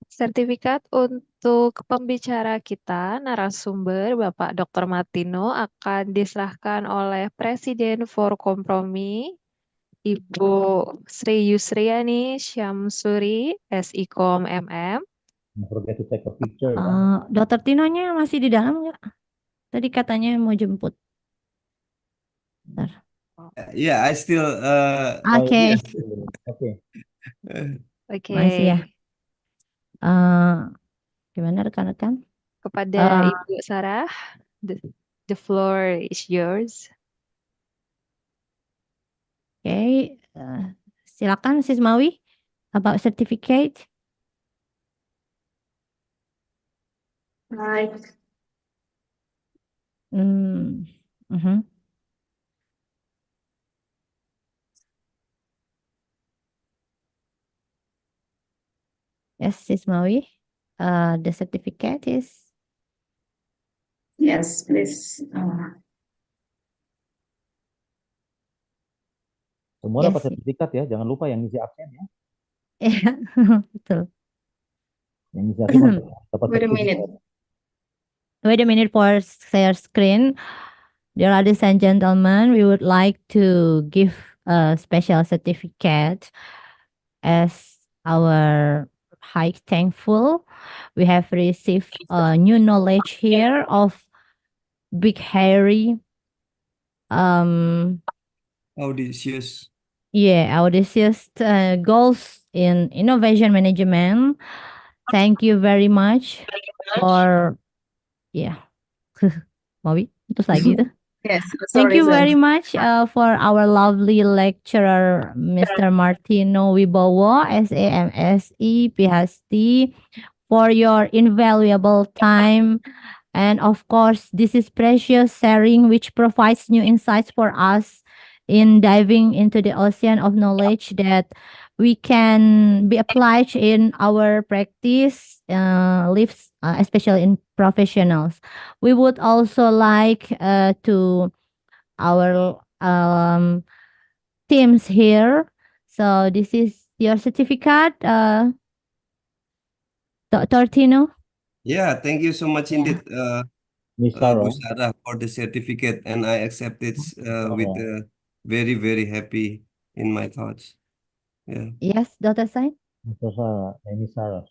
Sertifikat untuk pembicara kita, narasumber Bapak Dr. Martino akan diserahkan oleh Presiden FORKOMPROMI, Ibu Sri Yusriani Syamsuri, S.I.Kom MM. Don't forget to take a picture ya. Dokter Tinonya masih di dalam nggak? Tadi katanya mau jemput. Bentar. Yeah, I still Oke. yes. Oke. Oke, Masih ya. Gimana rekan-rekan? kepada Ibu Sarah, the floor is yours. Oke, silakan Sis Mawi about certificate. Baik. Yes, Sis Mawi. The certificate is Yes, please. Semua Yes. dapat sertifikat ya, jangan lupa yang ngisi absen ya. Iya, betul. Yang ngisi absen dapat Wait a sertifikat. minute. Wait a minute for share screen. Dear ladies and gentlemen, we would like to give a special certificate as our high thankful. We have received new knowledge here of Big Harry. Audacious. Yeah, Audacious goals in innovation management. Thank you very much for Mawi, terus lagi tuh. Yes, Thank sorry, you sir. very much for our lovely lecturer, Mr. Martino Wibowo, S.A.M.Si, Ph.D, for your invaluable time. And of course, this is precious sharing, which provides new insights for us in diving into the ocean of knowledge that we can be applied in our practice lives, especially in professionals. We would also like to our teams here. So this is your certificate, Dr. Tino. Yeah, thank you so much indeed, Miss Sarah. Bu Sarah, for the certificate, and I accept it with very, very happy in my thoughts. Yeah. Yes, Dr. Sain. Mr. Sarah, Miss Sarah.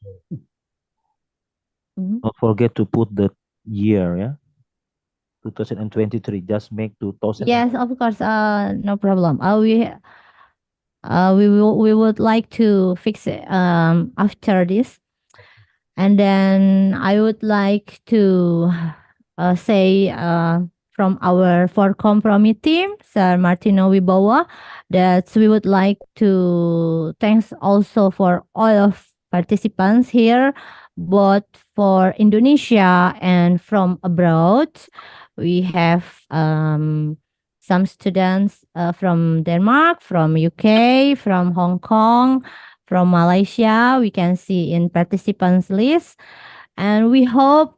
Mhm. Don't forget to put the year ya. 2023, just make 2000. Yes, of course. No problem. We would like to fix it after this, and then I would like to say from our FORKOMPROMI team, Sir Martino Wibowo, that we would like to thanks also for all of participants here, both for Indonesia and from abroad. We have some students from Denmark, from UK, from Hong Kong, from Malaysia. We can see in participants list, and we hope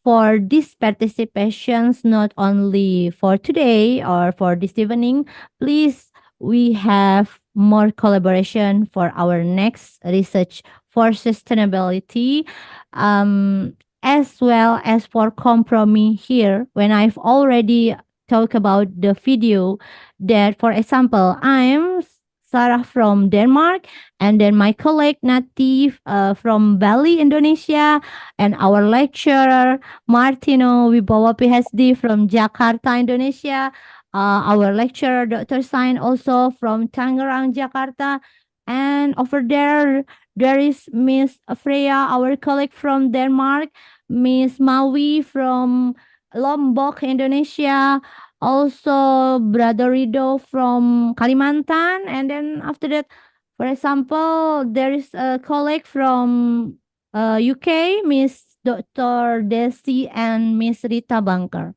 for these participations, not only for today or for this evening, please, we have more collaboration for our next research for sustainability, as well as for compromise here. When I've already talked about the video that, for example, I'm Sarah from Denmark, and then my colleague Natih from Bali, Indonesia, and our lecturer Martino Wibowo, Ph.D. from Jakarta, Indonesia. Our lecturer, Dr. Sain, also from Tangerang, Jakarta. And over there is Miss Freya, our colleague from Denmark, Miss Mawi from Lombok, Indonesia, also Brother Rido from Kalimantan. And then after that, for example, there is a colleague from UK, Miss Dr. Desi and Miss Rita Bunker.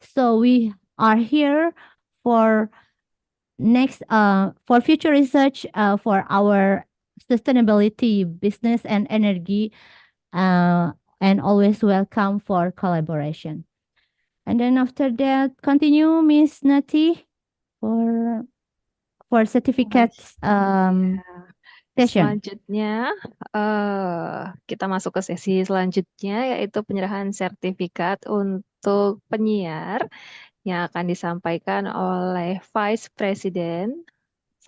So we are here for next for future research for our sustainability business and energy, and always welcome for collaboration. And then after that, continue Miss Natih for for certificates session. Selanjutnya, kita masuk ke sesi selanjutnya, yaitu penyerahan sertifikat untuk penyiar yang akan disampaikan oleh Vice President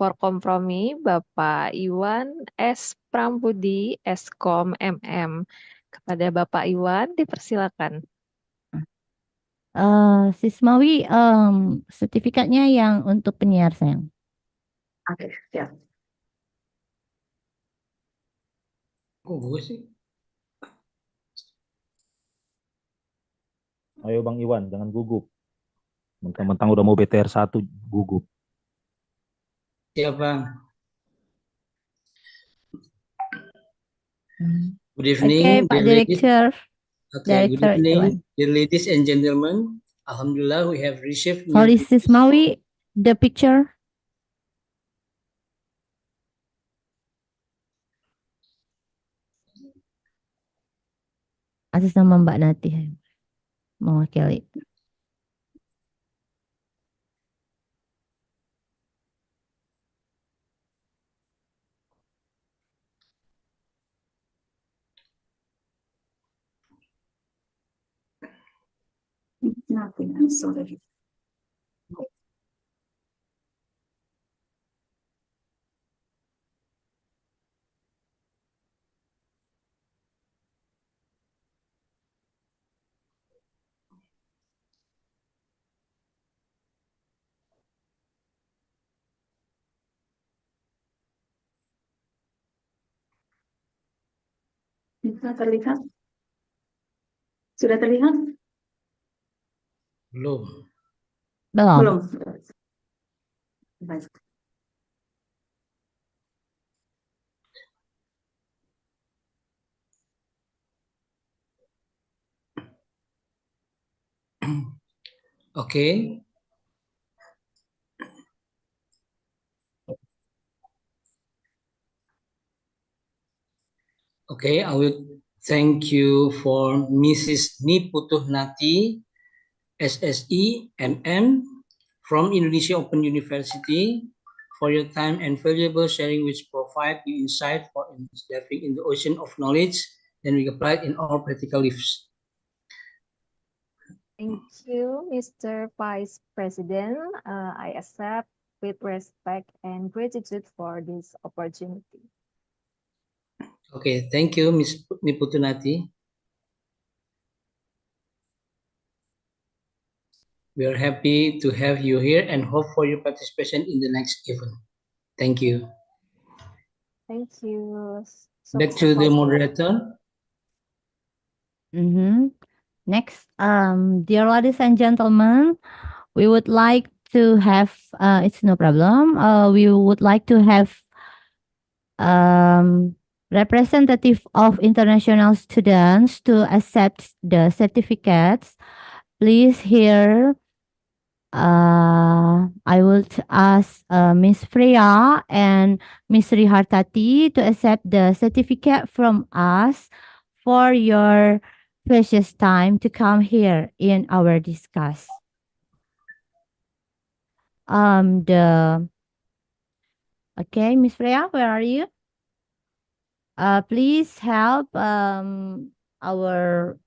FORKOMPROMI, Bapak Iwan S. Prambudi, S.I.Kom, MM. Kepada Bapak Iwan, dipersilakan. Sismawi, sertifikatnya yang untuk penyiar, sayang. Oke, siap. Kok gue sih? Ayo Bang Iwan, jangan gugup. Mentang-mentang udah mau BTR 1 gugup. Siap, Bang. Good Oke, evening, Pak dear ladies. Direktur. Okay, good Director evening, Iwan. dear ladies and gentlemen. Alhamdulillah, we have received new Sorry, Sismawi, the picture. Atas nama Mbak Natih mewakili. Nothing, I'm sorry. Bisa terlihat? Sudah terlihat? Belum. Belum. Baik. Okay. Okay, I will thank you for Mrs. Putu Natih, SSE, MM from Indonesia Open University for your time and valuable sharing which provide you insight for diving in the ocean of knowledge and we apply it in our practical lives. Thank you, Mr. Vice President. I accept with respect and gratitude for this opportunity. Okay, thank you, Ms. Putu Natih. We are happy to have you here and hope for your participation in the next event. Thank you. Thank you. Back to the moderator. Next, dear ladies and gentlemen, we would like to have, it's no problem. We would like to have representative of international students to accept the certificates. Please here, I will ask Miss Freya and Miss Rihartati to accept the certificate from us for your precious time to come here in our discuss. Okay, Miss Freya, where are you? Please help our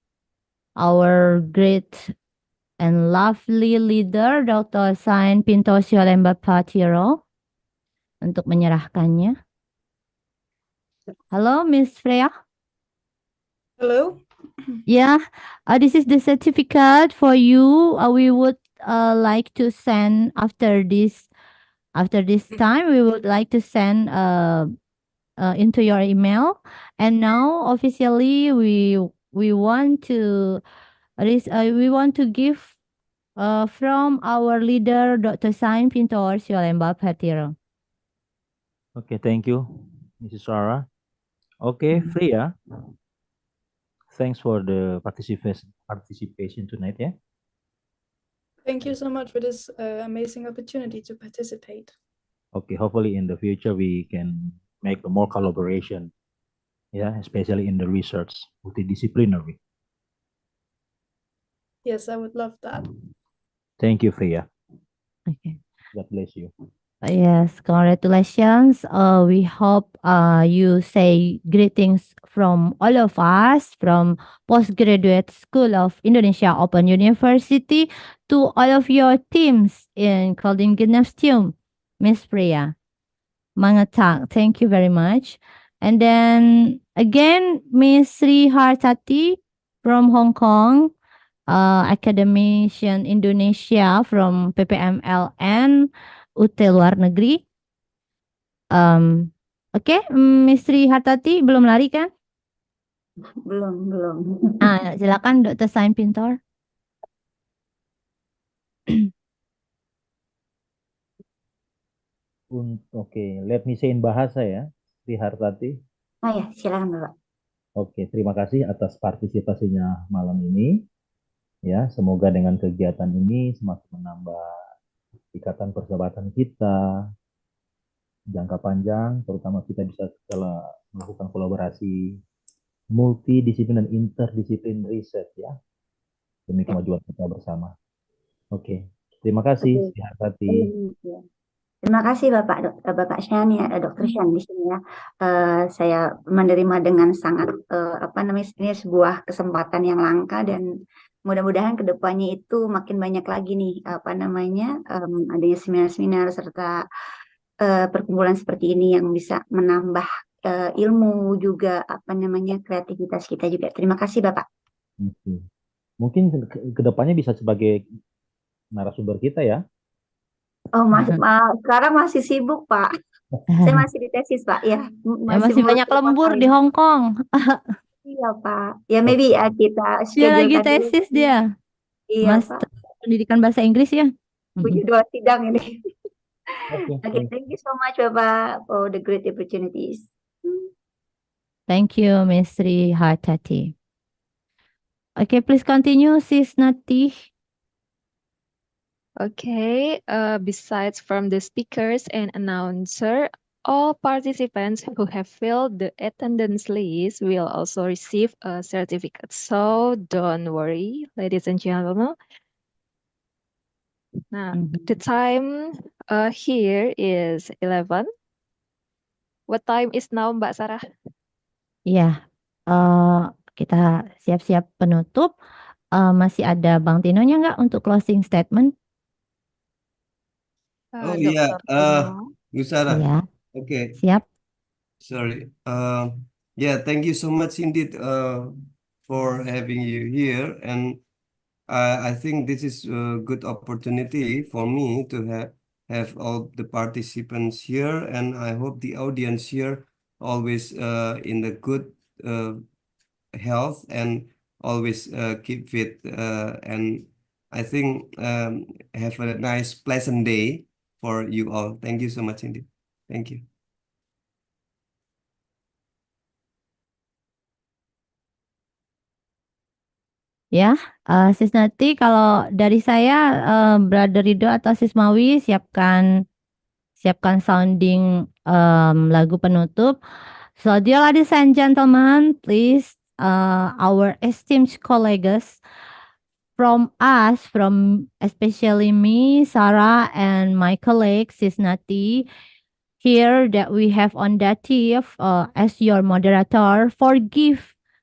great and lovely leader Dr. S.I.Kom Pinto Siolemba Patiro untuk menyerahkannya. Hello, Miss Freya. Hello. Yeah, this is the certificate for you. We would like to send after this time. We would like to send into your email. And now officially we want to give from our leader Dr. S.I.Kom Pinto Siolemba Patiro. Okay, thank you, Mrs. Sarah. Okay, Freya. Thanks for the participation tonight, yeah? Thank you so much for this amazing opportunity to participate. Okay, hopefully in the future we can make more collaboration, yeah, especially in the research, multidisciplinary. Yes, I would love that. Thank you, Freya. Okay. God bless you. Yes, congratulations. We hope you say greetings from all of us from Postgraduate School of Indonesia Open University to all of your teams in Clothing Gymnasium, Miss Priya. Mangatak, thank you very much. And then again, Miss Sri Hartati from Hong Kong, Academician Indonesia from PPMLN UT Luar Negeri. Oke, Miss Sri Hartati belum lari kan? Belum. Silakan Dr. Sain Pintor. Oke, let me say in bahasa ya, Sri Hartati. Oh ya, silakan Bapak. Oke, terima kasih atas partisipasinya malam ini. Ya, semoga dengan kegiatan ini semakin menambah ikatan persahabatan kita jangka panjang, terutama kita bisa melakukan kolaborasi multidisiplin dan interdisiplin riset ya, demi kemajuan kita bersama. Oke, terima kasih, Sri Hartati. Terima kasih Bapak Shan ya, Dr. Shan di sini ya. Saya menerima dengan sangat ini sebuah kesempatan yang langka dan mudah-mudahan kedepannya itu makin banyak lagi nih adanya seminar-seminar serta perkumpulan seperti ini yang bisa menambah ilmu juga kreativitas kita juga. Terima kasih Bapak. Mungkin kedepannya bisa sebagai narasumber kita ya. Oh, sekarang masih sibuk, Pak. Saya masih di tesis, Pak. Ya, masih banyak lembur di Hong Kong. Iya, Pak. Ya, maybe ya kita Dia lagi schedule-kan tesis dulu. dia. Iya, Master Pak. Pendidikan Bahasa Inggris ya. Punya 2 sidang ini. Okay, thank you so much, Bapak, for the great opportunities. Thank you, Ms. Sri Hartati. Okay, please continue, Sis Natih. Okay, besides from the speakers and announcer, all participants who have filled the attendance list will also receive a certificate. So don't worry, ladies and gentlemen. Now, the time here is 11. What time is now, Mbak Sarah? Ya, kita siap-siap penutup. Masih ada Bang Tinonya nggak untuk closing statement? Oh iya, Bu Sarah. Iya. Oke. Siap. Sorry. Yeah, thank you so much indeed for having you here, and I think this is a good opportunity for me to have all the participants here, and I hope the audience here always in the good health and always keep fit, and I think have a nice pleasant day for you all. Thank you so much indeed. Thank you. Ya, Sis Nati, kalau dari saya, Brother Rido atau Sis Mawi siapkan sounding lagu penutup. So, dear ladies and gentlemen, please, our esteemed colleagues, from especially me, Sarah, and my colleague, Sis Nati, here that we have Natih as your moderator,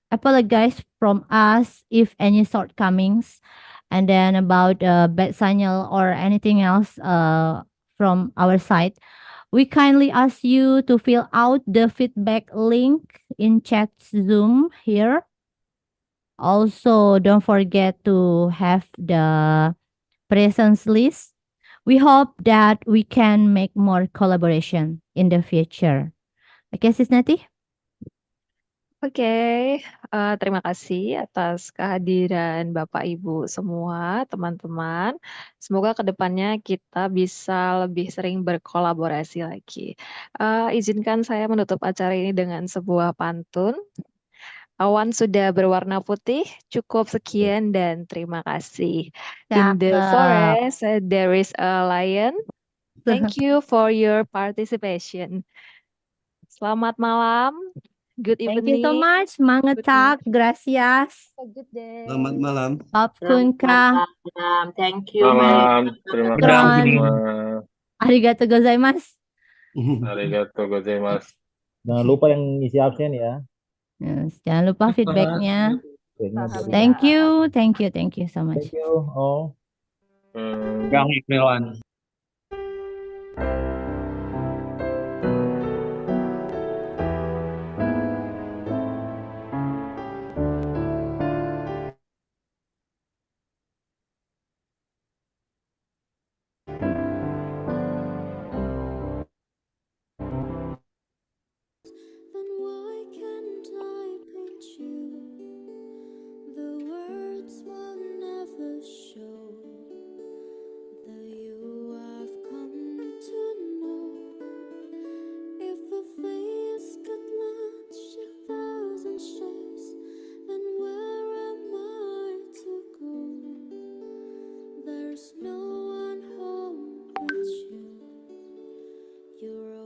apologize from us if any shortcomings, and then about bad signal or anything else from our side. We kindly ask you to fill out the feedback link in chat Zoom here. Also, don't forget to have the presence list. We hope that we can make more collaboration in the future. Okay, Sis Natih? Oke, terima kasih atas kehadiran Bapak Ibu semua, teman-teman. Semoga kedepannya kita bisa lebih sering berkolaborasi lagi. Izinkan saya menutup acara ini dengan sebuah pantun. Awan sudah berwarna putih, cukup sekian dan terima kasih. In the forest, there is a lion. Thank you for your participation. Selamat malam. Good evening. Thank you so much. Mangetak, gracias. Good day. Selamat malam. Kunka. Thank you. Malam. Terima kasih semua. Arigatou gozaimasu. Arigatou gozaimasu. Jangan lupa yang ngisi absen ya. Yes, jangan lupa feedbacknya. Feedbacknya Thank you so much. Thank you all. Gang everyone. Then why can't I paint you? The words will never show the you I've come to know. If a face could launch 1,000 shapes, then where am I to go? There's no one home but you. You're